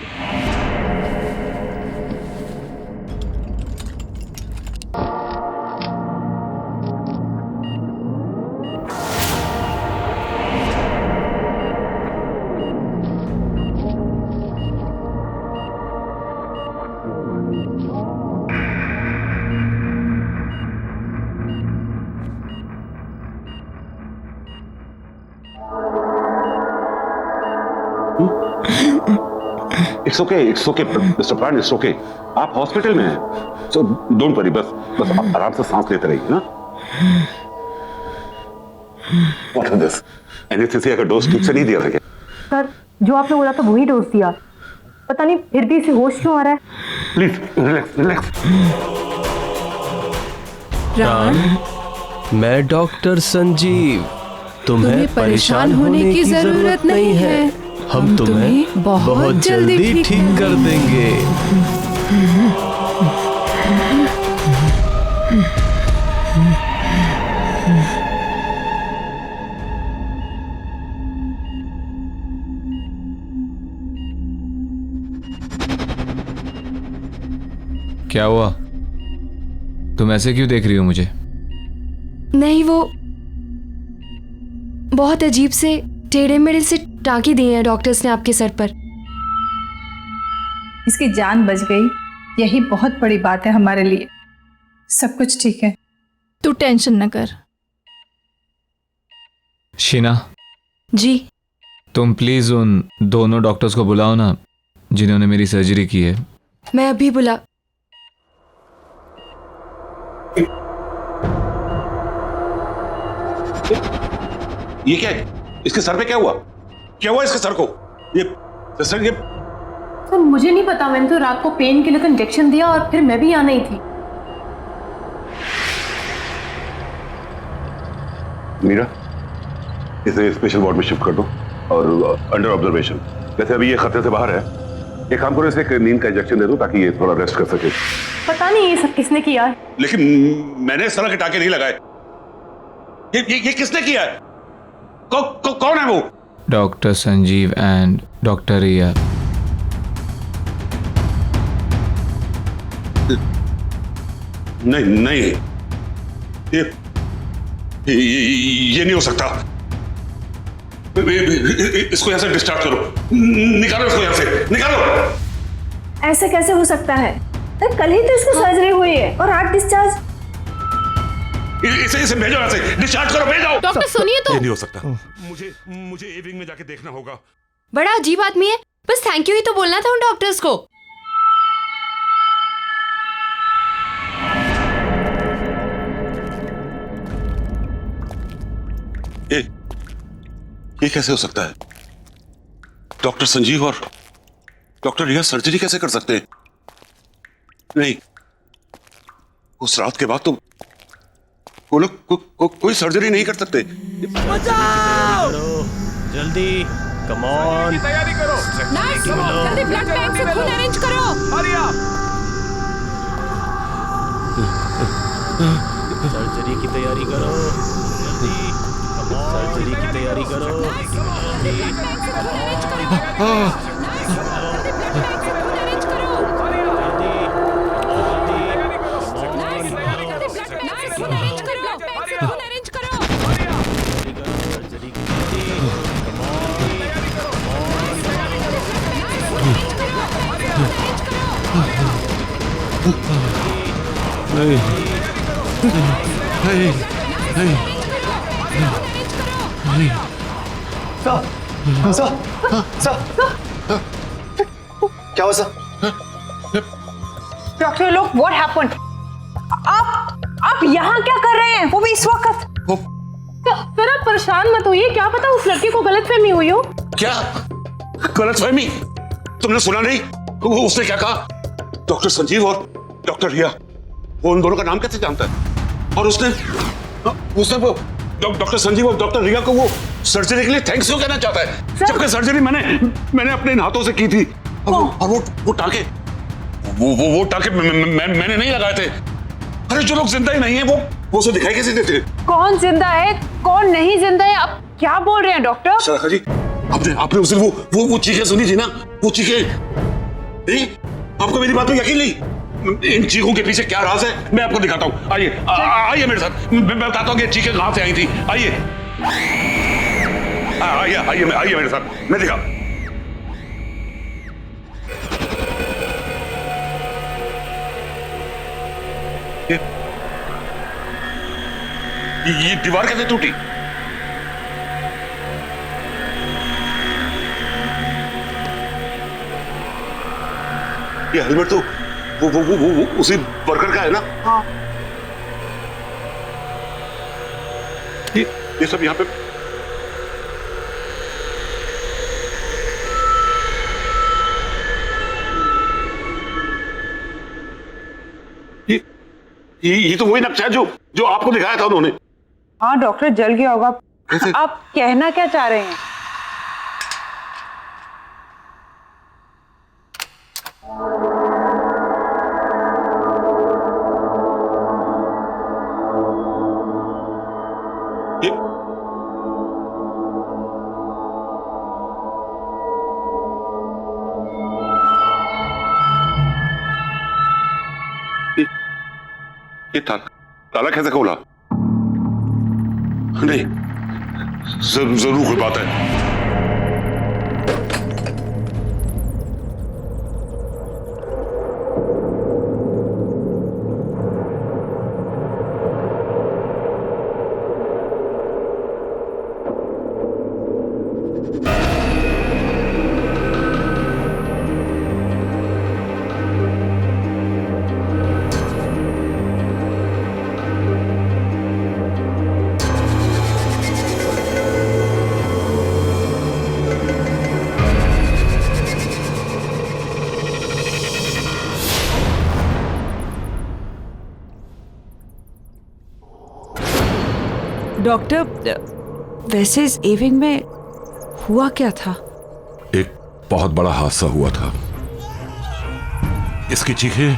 [SPEAKER 12] इट्स ओके मिस्टर प्राण, इट्स ओके। आप हॉस्पिटल में हैं, सो डोंट वरी। बस आप आराम से सांस लेते रहिए ना। What is this? एनेस्थीसिया का डोज ठीक से नहीं दिया था क्या?
[SPEAKER 6] सर, जो आपने बोला था वही डोज दिया, पता नहीं फिर भी इसे होश क्यों आ रहा है।
[SPEAKER 12] Please relax relax.
[SPEAKER 19] प्राण, मैं डॉक्टर संजीव। तुम्हें परेशान होने की जरूरत नहीं है। हम तुम्हें बहुत जल्दी ठीक कर देंगे।
[SPEAKER 3] क्या हुआ? तुम ऐसे क्यों देख रही हो मुझे?
[SPEAKER 20] नहीं, वो बहुत अजीब से टेढ़े मेढ़े से टाँकी दी है डॉक्टर्स ने आपके सर पर।
[SPEAKER 7] इसकी जान बच गई, यही बहुत बड़ी बात है हमारे लिए। सब कुछ ठीक है,
[SPEAKER 9] तू टेंशन न कर।
[SPEAKER 3] शीना
[SPEAKER 20] जी,
[SPEAKER 3] तुम प्लीज उन दोनों डॉक्टर्स को बुलाओ ना जिन्होंने मेरी सर्जरी की है।
[SPEAKER 20] मैं अभी बुला।
[SPEAKER 12] ये क्या है? इसके सर पे क्या हुआ? क्या हुआ इसके सर को? ये
[SPEAKER 5] सर मुझे नहीं पता, मैंने तो रात को पेन किलर का इंजेक्शन दिया और फिर मैं भी यहाँ नहीं थी।
[SPEAKER 12] मीरा, इसे स्पेशल वार्ड में शिफ्ट कर दो और अंडर ऑब्जर्वेशन। वैसे अभी ये खतरे से बाहर है। एक काम करो, इसे एक नींद का इंजेक्शन दे दो ताकि ये थोड़ा रेस्ट कर सके।
[SPEAKER 5] पता नहीं ये सब किसने किया है।
[SPEAKER 12] लेकिन मैंने इस तरह के टाके नहीं लगाए। ये किसने किया है? कौन है वो?
[SPEAKER 3] डॉक्टर संजीव एंड डॉक्टर रिया।
[SPEAKER 12] नहीं, ये नहीं हो सकता। इसको यहां से डिस्चार्ज करो, निकालो इसको यहां से, निकालो।
[SPEAKER 6] ऐसे कैसे हो सकता है? कल ही तो इसको सर्जरी हुई है और आज डिस्चार्ज।
[SPEAKER 12] इसे भेजो यहां से, डिस्चार्ज करो, भेजो।
[SPEAKER 20] डॉक्टर सुनिए तो।
[SPEAKER 12] ये नहीं हो सकता। मुझे ए विंग में जाके देखना होगा।
[SPEAKER 20] बड़ा अजीब आदमी है, बस थैंक यू ही तो बोलना था उन डॉक्टर्स को।
[SPEAKER 12] ये कैसे हो सकता है? डॉक्टर संजीव और डॉक्टर रिया सर्जरी कैसे कर सकते हैं? नहीं, उस रात के बाद तो वो लोग कोई सर्जरी नहीं कर सकते।
[SPEAKER 19] बचाओ! जल्दी, कम ऑन।
[SPEAKER 5] तैयारी करो। जल्दी ब्लड बैंक से खून अरेंज करो।
[SPEAKER 17] हरी आप।
[SPEAKER 19] सर्जरी की तैयारी करो। जल्दी, कम ऑन। सर्जरी की तैयारी करो।
[SPEAKER 15] क्या हुआ सर?
[SPEAKER 11] डॉक्टर लोग, व्हाट हैपेंड? आप यहाँ क्या कर रहे हैं? वो भी इस वक्त?
[SPEAKER 5] सर आप परेशान मत होइए, क्या पता उस लड़के को गलतफहमी हुई हो।
[SPEAKER 12] क्या गलतफहमी? तुमने सुना नहीं उसने क्या कहा? डॉक्टर संजीव और डॉक्टर रिया, वो उन दोनों का नाम कैसे जानता है? और उसने वो डॉक्टर संजीव और डॉक्टर रिया को वो सर्जरी के लिए थैंक्स क्यों कहना चाहता है, जबकि सर्जरी मैंने अपने हाथों से की थी। और वो टांके वो टांके मैंने नहीं लगाए थे। अरे जो लोग जिंदा ही नहीं है वो उसे दिखाई कैसे देते? कौन जिंदा है कौन नहीं जिंदा है, आप क्या बोल रहे हैं डॉक्टर? सर जी, आपने उस दिन वो चीखें सुनी थी ना, वो चीखें नहीं? आपको मेरी बात पे यकीन नहीं? इन चीखों के पीछे क्या राज है मैं आपको दिखाता हूँ। आइए मेरे साथ, मैं बताता हूँ कि चीखें कहां से आई थी। आइए मेरे साथ, मैं दिखा। ये दीवार कैसे टूटी? ये हेलमेट तो वो उसी वर्कर का है ना? हाँ। ये सब यहाँ पे ये तो वही नक्शा है जो आपको दिखाया था उन्होंने।
[SPEAKER 11] हाँ डॉक्टर, जल गया होगा। आप कहना क्या चाह रहे हैं?
[SPEAKER 12] ये ताला कैसे खोला? नहीं, जरूर कोई बात है।
[SPEAKER 13] डॉक्टर, वैसे इस एविंग में हुआ क्या था?
[SPEAKER 12] एक बहुत बड़ा हादसा हुआ था। इसकी चीखें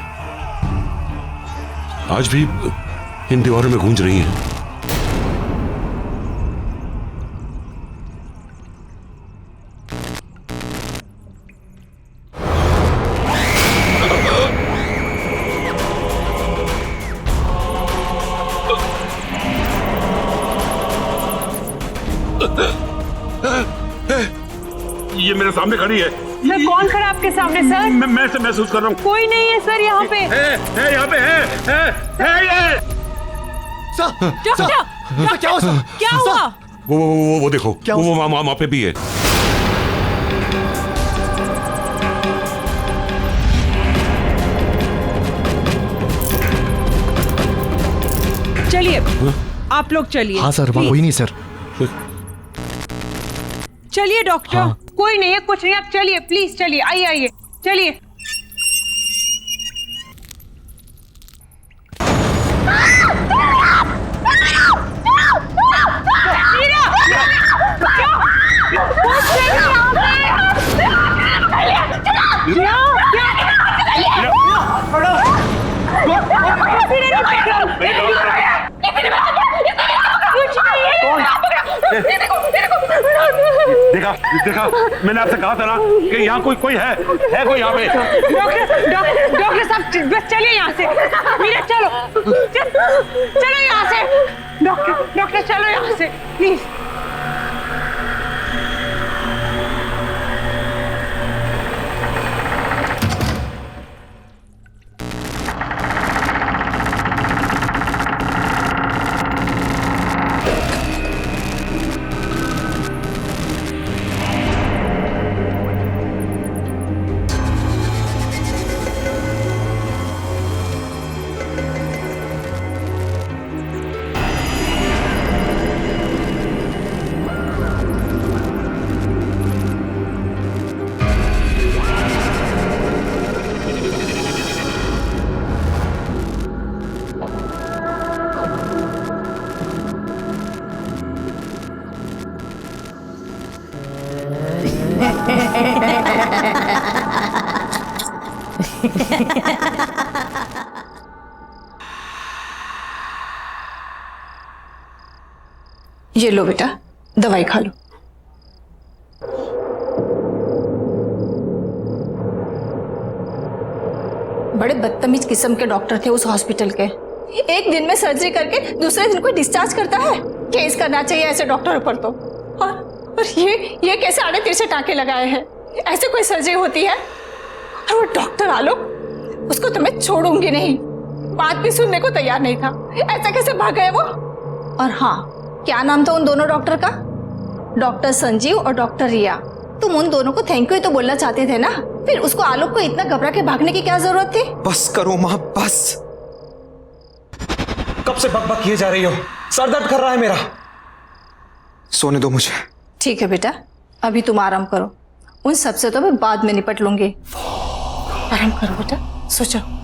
[SPEAKER 12] आज भी इन दीवारों में गूंज रही हैं। ये मेरे सामने खड़ी है।
[SPEAKER 11] सर कौन खड़ा आपके सामने सर?
[SPEAKER 12] मैं इसे महसूस कर रहा हूँ।
[SPEAKER 11] कोई नहीं है सर यहाँ पे।
[SPEAKER 12] है यहाँ पे है ये।
[SPEAKER 11] डॉक्टर क्या हुआ?
[SPEAKER 12] वो देखो, वो वहाँ पे भी है।
[SPEAKER 13] चलिए आप लोग चलिए।
[SPEAKER 15] हाँ सर, कोई नहीं सर।
[SPEAKER 11] चलिए डॉक्टर।
[SPEAKER 19] हाँ।
[SPEAKER 11] कोई नहीं है, कुछ नहीं, आप चलिए प्लीज, चलिए, आइए आइए, चलिए।
[SPEAKER 12] देखा देखा, मैंने आपसे कहा था ना कि यहाँ कोई है कोई यहाँ पे।
[SPEAKER 11] डॉक्टर साहब बस चलिए यहाँ से। मीरा चलो चलो यहाँ से। डॉक्टर चलो यहाँ से प्लीज।
[SPEAKER 7] ये लो बेटा, दवाई खा लो। बड़े बदतमीज किस्म के डॉक्टर थे उस हॉस्पिटल के। एक दिन में सर्जरी करके दूसरे दिन को डिस्चार्ज करता है। केस करना चाहिए ऐसे डॉक्टरों पर तो। और ये कैसे आड़े तिरछे टाँके लगाए हैं? ऐसे कोई सर्जरी होती है? और वो डॉक्टर आलोक, उसको तो मैं छोड़ूंगी नहीं। बात भी सुनने को तैयार नहीं था। ऐसा कैसे भाग गए वो? और हाँ, क्या नाम था उन दोनों डॉक्टर का? डॉक्टर संजीव और डॉक्टर रिया। तुम उन दोनों को थैंक यू तो बोलना चाहते थे ना, फिर उसको आलोक को इतना घबरा के भागने की क्या जरूरत थी?
[SPEAKER 15] बस करो माँ, बस। कब से बकबक किए जा रही हो? सर दर्द कर रहा है मेरा। सोने दो मुझे।
[SPEAKER 7] ठीक है बेटा, अभी तुम आराम करो। उन सबसे तो मैं बाद में निपट लूंगी। आराम करो बेटा, सो जाओ।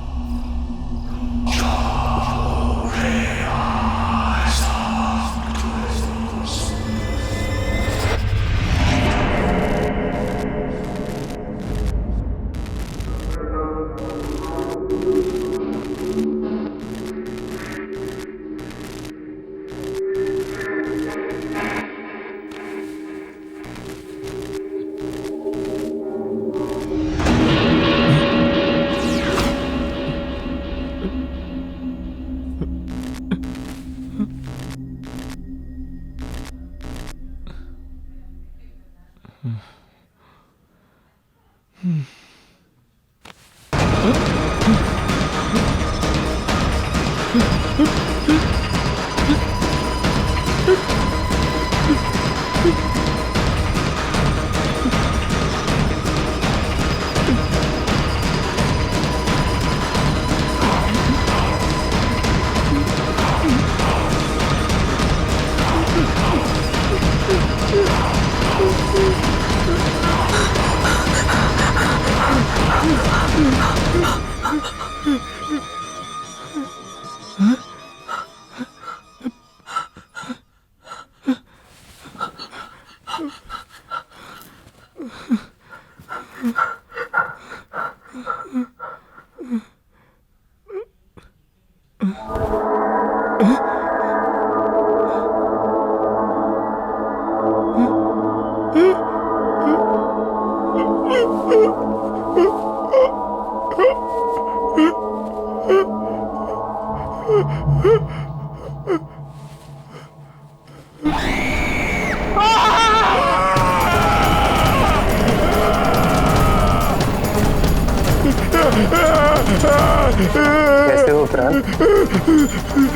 [SPEAKER 19] कैसे हो प्राण?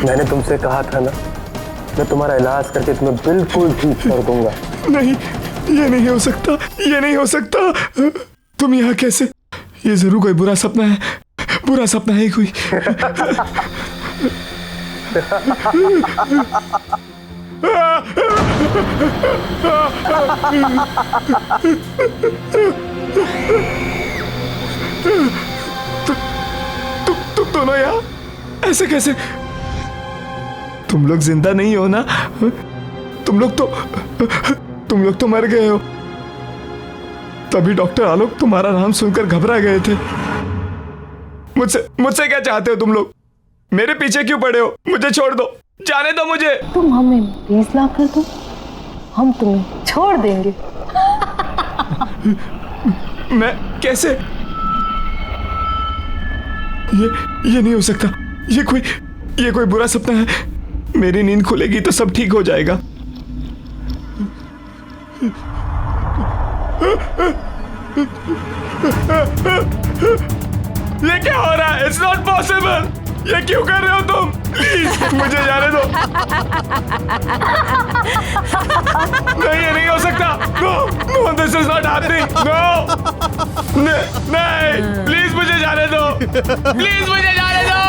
[SPEAKER 19] मैंने तुमसे कहा था ना, मैं तुम्हारा इलाज करके तुम्हें बिल्कुल ठीक कर दूंगा।
[SPEAKER 14] नहीं, ये नहीं हो सकता, ये नहीं हो सकता। तुम यहाँ कैसे? ये जरूर कोई बुरा सपना है, बुरा सपना है कोई।
[SPEAKER 3] तुम दोनों यहाँ ऐसे कैसे? तुम लोग जिंदा नहीं हो ना? तुम लोग तो मर गए हो। तभी डॉक्टर आलोक तुम्हारा नाम सुनकर घबरा गए थे। मुझसे क्या चाहते हो तुम लोग? मेरे पीछे क्यों पड़े हो? मुझे छोड़ दो, जाने दो मुझे।
[SPEAKER 5] तुम हमें 20 लाख कर दो, हम तुम्हें छोड़ देंगे।
[SPEAKER 3] मैं कैसे? ये नहीं हो सकता। ये कोई बुरा सपना है। मेरी नींद खुलेगी तो सब ठीक हो जाएगा। ये क्या हो रहा है? It's not possible। ये क्यों कर रहे हो तुम? प्लीज मुझे जाने दो। नहीं, ये नहीं हो सकता। No, this is not happening। No, नहीं, प्लीज मुझे जाने दो। प्लीज मुझे जाने दो।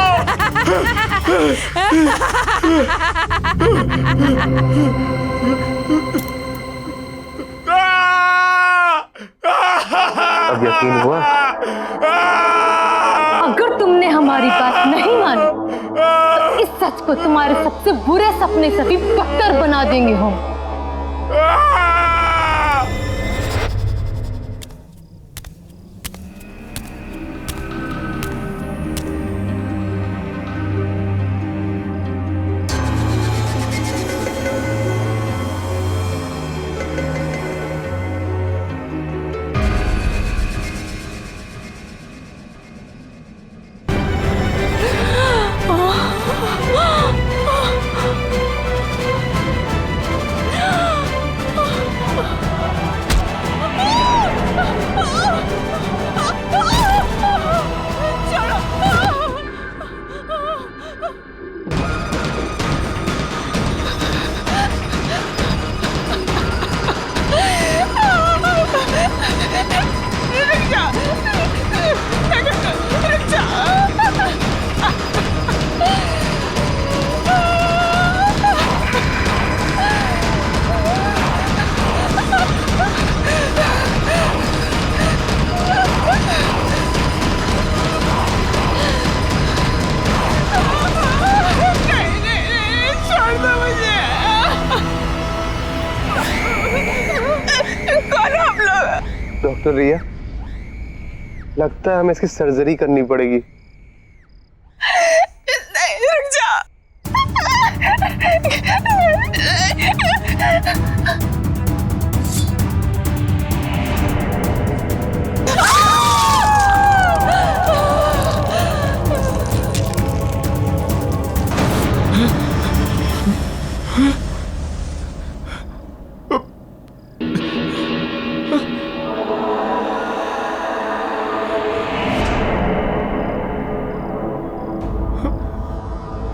[SPEAKER 15] अब यकीन हुआ?
[SPEAKER 5] अगर तुमने हमारी बात नहीं मानी तो इस सच को तुम्हारे सबसे बुरे सपने से भी बदतर बना देंगे हम।
[SPEAKER 15] डॉक्टर रिया, लगता है हमें इसकी सर्जरी करनी पड़ेगी।
[SPEAKER 16] नहीं, रुक जा।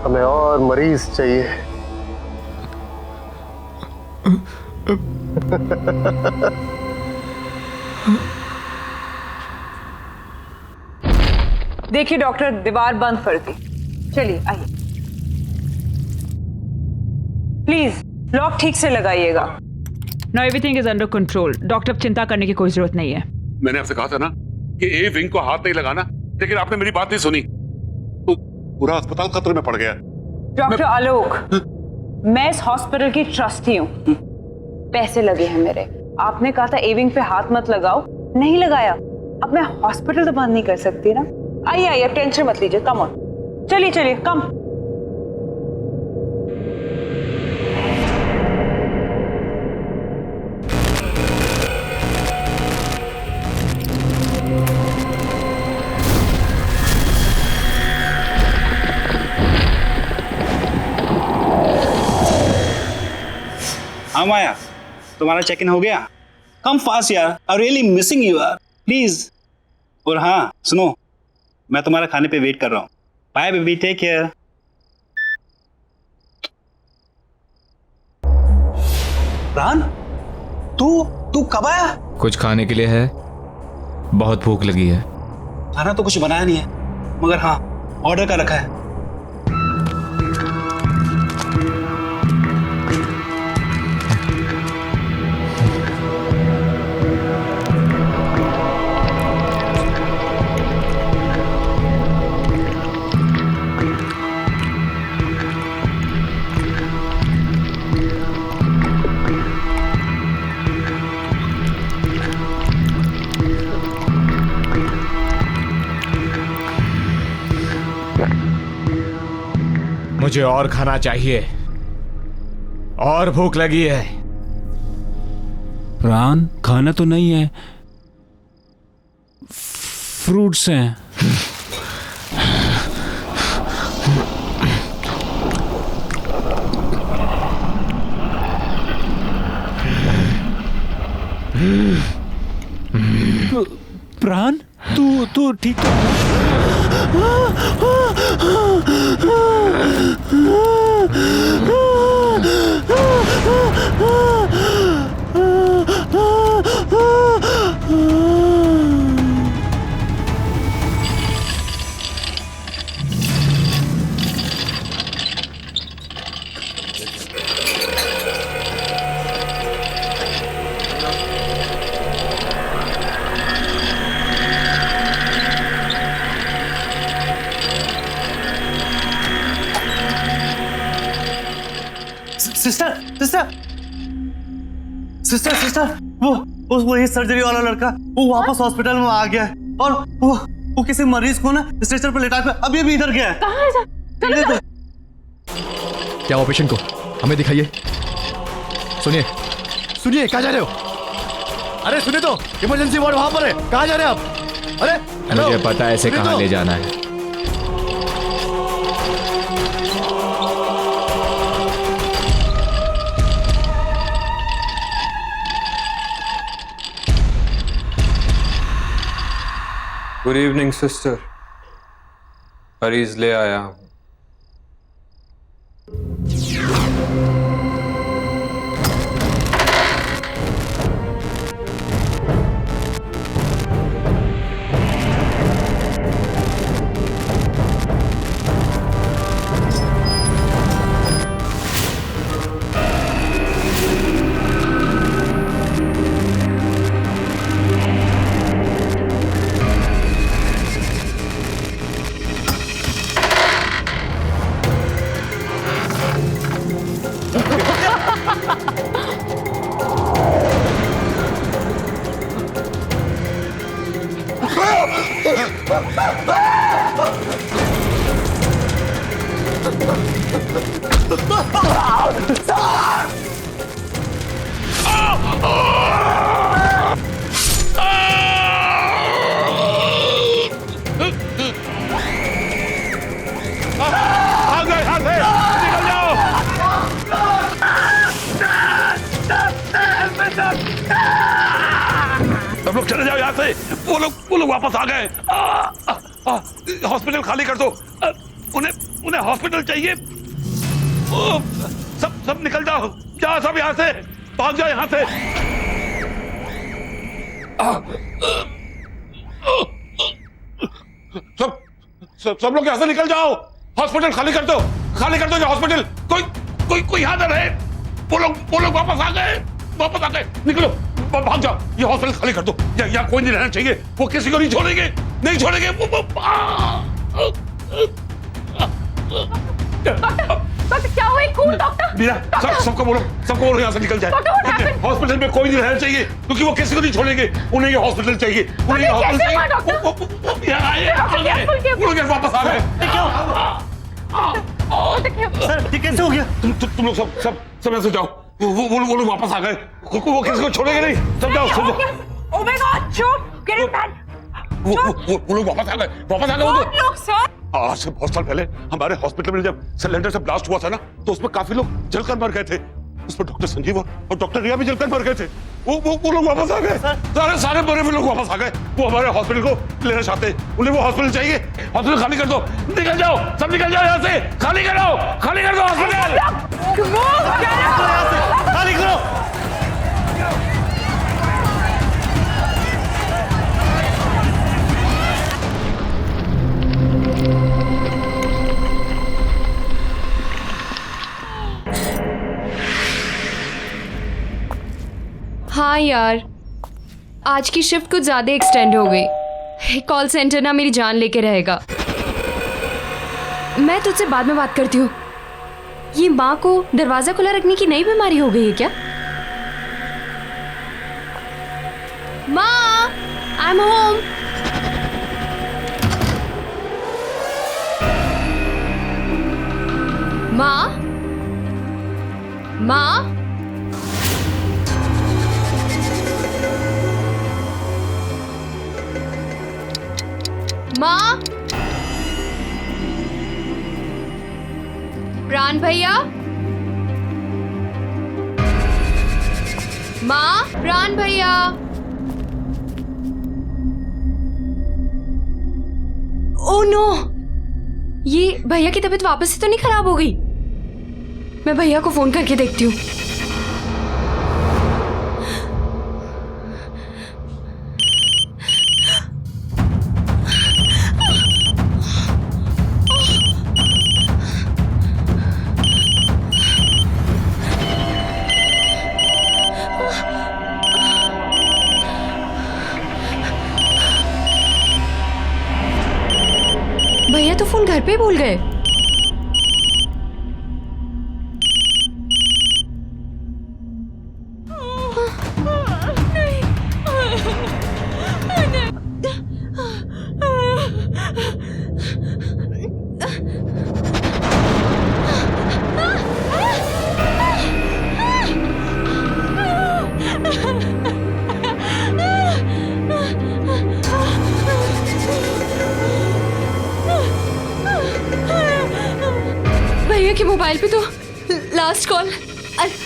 [SPEAKER 15] हमें और मरीज चाहिए।
[SPEAKER 11] देखिए डॉक्टर, दीवार बंद कर दी। चलिए आइए, प्लीज लॉक ठीक से लगाइएगा। Now everything is under control. Doctor, अब चिंता करने की कोई जरूरत नहीं है।
[SPEAKER 12] मैंने आपसे कहा था ना कि ए विंग को हाथ नहीं लगाना, लेकिन आपने मेरी बात नहीं सुनी तो पूरा अस्पताल खतरे में पड़ गया।
[SPEAKER 11] डॉक्टर आलोक, मैं इस हॉस्पिटल की ट्रस्टी हूँ, पैसे लगे हैं मेरे। आपने कहा था ए विंग पे हाथ मत लगाओ, नहीं लगाया। अब मैं हॉस्पिटल तो बंद नहीं कर सकती ना। आइए आइए, टेंशन मत लीजिए, कम ऑन, चलिए चलिए, कम।
[SPEAKER 21] हाँ माया, तुम्हारा चेक इन हो गया? कम फास्ट यार, आई रियली मिसिंग यू यार, प्लीज। और हाँ सुनो, मैं तुम्हारा खाने पे वेट कर रहा हूँ। Bye baby, take care. रान, तू कब आया?
[SPEAKER 3] कुछ खाने के लिए है? बहुत भूख लगी है।
[SPEAKER 21] खाना तो कुछ बनाया नहीं है, मगर हाँ ऑर्डर कर रखा है।
[SPEAKER 3] मुझे और खाना चाहिए, और भूख लगी है।
[SPEAKER 17] प्राण खाना तो नहीं है, फ्रूट्स हैं। प्राण तू ठीक तो
[SPEAKER 15] सिस्टर सिस्टर सिस्टर सिस्टर वो ये सर्जरी वाला लड़का वो वापस हॉस्पिटल में आ गया है और वो किसी मरीज को ना स्ट्रेचर पर लेटा के अभी अभी इधर गया है।
[SPEAKER 9] कहाँ है सर?
[SPEAKER 2] क्या हुआ पेशेंट को? हमें दिखाइए। सुनिए सुनिए, कहाँ जा रहे हो? अरे सुनिए तो, इमरजेंसी वार्ड वहां पर है, कहाँ जा रहे हैं आप? अरे
[SPEAKER 3] मुझे पता है इसे कहाँ ले जाना है।
[SPEAKER 22] गुड इवनिंग सिस्टर, मरीज ले आया हूं।
[SPEAKER 12] सब लोग चले जाओ यहाँ से। वो लोग वापस आ गए। हॉस्पिटल खाली कर दो। उन्हें हॉस्पिटल चाहिए। सब निकल जाओ, जाओ सब यहाँ से, भाग जाओ यहाँ से। सब लोग यहाँ से निकल जाओ। हॉस्पिटल खाली कर दो, खाली कर दो ये हॉस्पिटल। कोई यहाँ ना रहे। वो लोग वापस आ गए। निकलो, भाग जाओ। ये हॉस्पिटल खाली कर दो। यहाँ कोई नहीं रहना चाहिए। वो किसी को नहीं छोड़ेंगे।
[SPEAKER 9] डॉक्टर क्या हुआ? कौन डॉक्टर?
[SPEAKER 12] मीरा, सबको बोलो यहाँ से निकल जाए। हॉस्पिटल में कोई नहीं रहना चाहिए क्योंकि वो किसी को नहीं छोड़ेंगे। उन्हें ये हॉस्पिटल चाहिए। वो लोग वापस आ गए।
[SPEAKER 15] सर ये कैसे हो गया?
[SPEAKER 12] तुम लोग सब यहाँ से जाओ। वो लोग वापस आ गए। वो किसी को छोड़ेंगे नहीं। सब जाओ।
[SPEAKER 9] Oh my God, चुप! Get it back!
[SPEAKER 12] वो लोग वापस आ गए।
[SPEAKER 9] कौन लोग सर?
[SPEAKER 12] आज से बहुत साल पहले हमारे हॉस्पिटल में जब सिलेंडर से ब्लास्ट हुआ था ना, तो उसमें काफी लोग जलकर मर गए थे। उसमें डॉक्टर संजीव और डॉक्टर रिया भी जलकर मर गए थे। वो लोग वापस आ गए। सारे मरे हुए लोग वापस आ गए। वो हमारे हॉस्पिटल को लेना चाहते हैं। उन्हें वो हॉस्पिटल चाहिए। हॉस्पिटल खाली कर दो। निकल जाओ, सब निकल जाओ यहाँ से। खाली कर दो हॉस्पिटल।
[SPEAKER 15] खाली करो।
[SPEAKER 20] हाँ यार, आज की शिफ्ट कुछ ज्यादा एक्सटेंड हो गई। कॉल सेंटर ना मेरी जान लेके रहेगा। मैं तुझसे बाद में बात करती हूँ। ये माँ को दरवाजा खुला रखने की नई बीमारी हो गई है क्या? माँ, आई एम होम। माँ, माँ, माँ, प्राण भैया, माँ, प्राण भैया। ओह नो, ये भैया की तबीयत वापस से तो नहीं खराब हो गई? मैं भैया को फोन करके देखती हूँ। भैया तो फोन घर पे भूल गए। भैया के मोबाइल पे तो लास्ट कॉल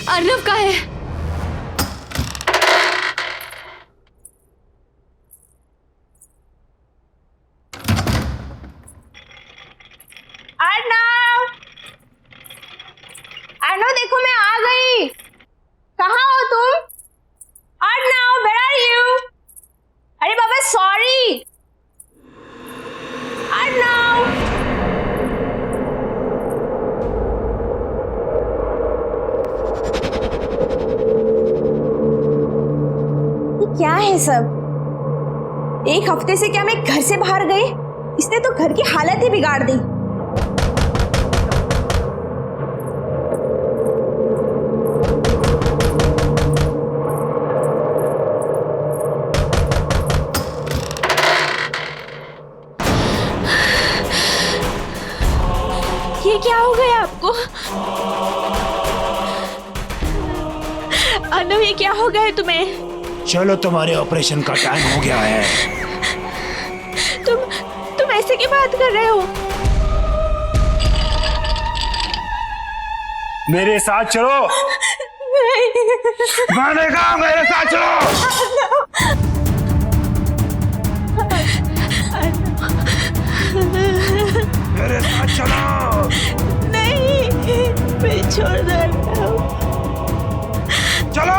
[SPEAKER 20] अर्नव का है।
[SPEAKER 9] अर्नव, अर्नव देखो मैं आ गई। कहाँ हो तुम? Arnav, where are you? अरे बाबा सॉरी। अर्नव, क्या है सब? एक हफ्ते से क्या मैं घर से बाहर गई? इसने तो घर की हालत ही बिगाड़ दी। ये क्या हो गया आपको? अर्नव, ये क्या हो गया है तुम्हें?
[SPEAKER 1] चलो, तुम्हारे ऑपरेशन का टाइम हो गया है।
[SPEAKER 9] तुम ऐसे की बात कर रहे हो?
[SPEAKER 1] मेरे साथ चलो।
[SPEAKER 9] नहीं।
[SPEAKER 1] मैंने कहा मेरे साथ चलो। मेरे साथ चलो।
[SPEAKER 9] नहीं, मैं छोड़ दे।
[SPEAKER 1] चलो।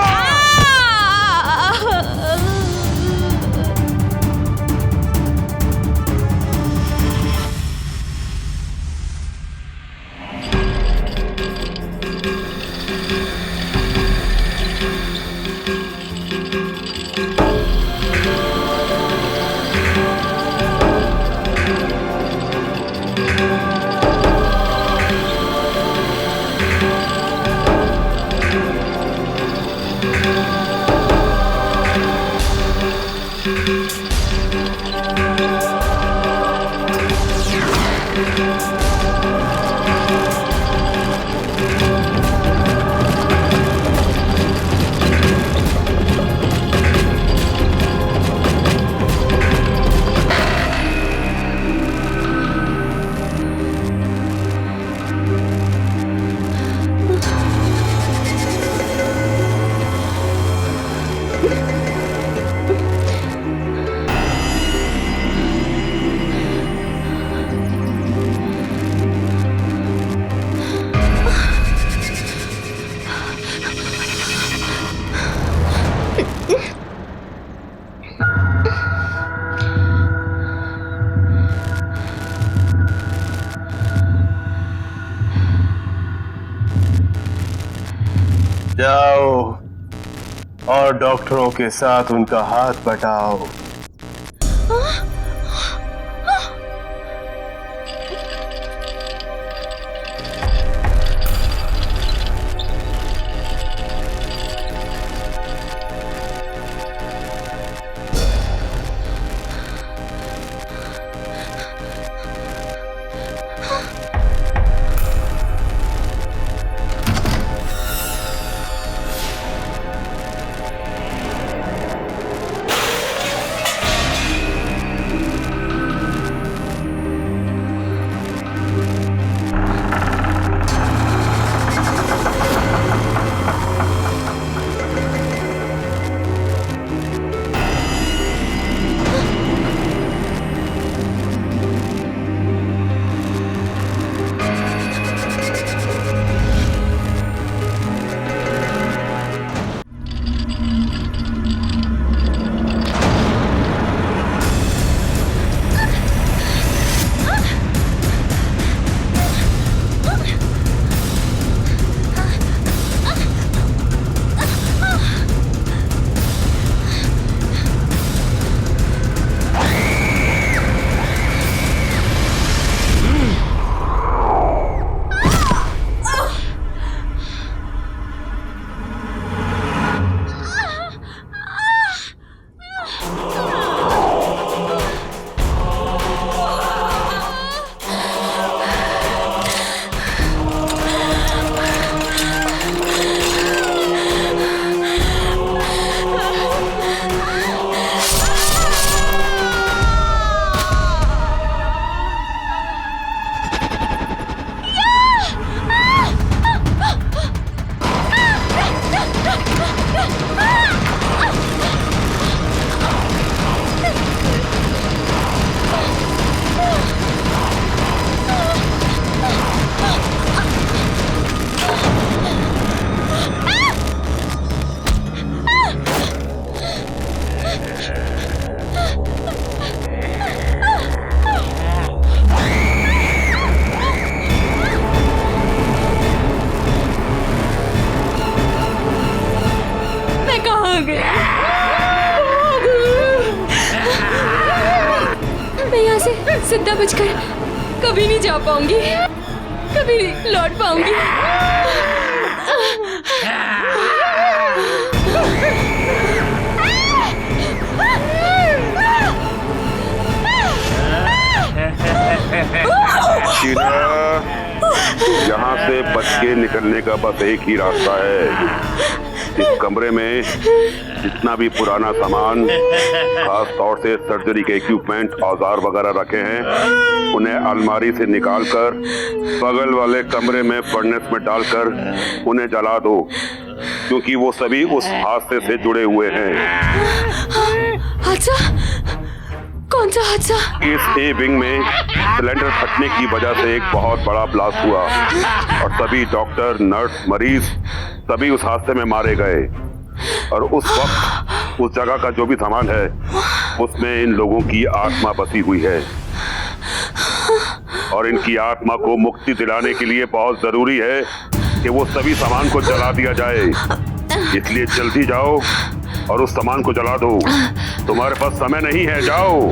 [SPEAKER 8] जाओ और डॉक्टरों के साथ उनका हाथ बटाओ।
[SPEAKER 20] जिंदा बचकर कभी नहीं जा पाऊंगी, कभी नहीं लौट पाऊंगी।
[SPEAKER 4] शीला, यहाँ से बच के निकलने का बस एक ही रास्ता है। इस कमरे में जितना भी पुराना सामान, खास तौर से सर्जरी के इक्विपमेंट, औजार वगैरह रखे हैं, उन्हें अलमारी से निकालकर बगल वाले कमरे में फर्नेस में डालकर उन्हें जला दो, क्योंकि वो सभी उस हादसे से जुड़े हुए हैं।
[SPEAKER 20] हादसा? कौन सा हादसा?
[SPEAKER 4] इस ए विंग में सिलेंडर फटने की वजह से एक बहुत बड़ा ब्लास्ट हुआ और सभी डॉक्टर, नर्स, मरीज सभी उस हादसे में मारे गए। और उस वक्त उस जगह का जो भी सामान है उसमें इन लोगों की आत्मा बसी हुई है और इनकी आत्मा को मुक्ति दिलाने के लिए बहुत जरूरी है कि वो सभी सामान को जला दिया जाए। इसलिए जल्दी जाओ और उस सामान को जला दो। तुम्हारे पास समय नहीं है, जाओ।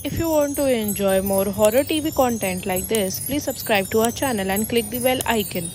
[SPEAKER 10] If you want to enjoy more horror TV content like this, please subscribe to our channel and click the bell icon.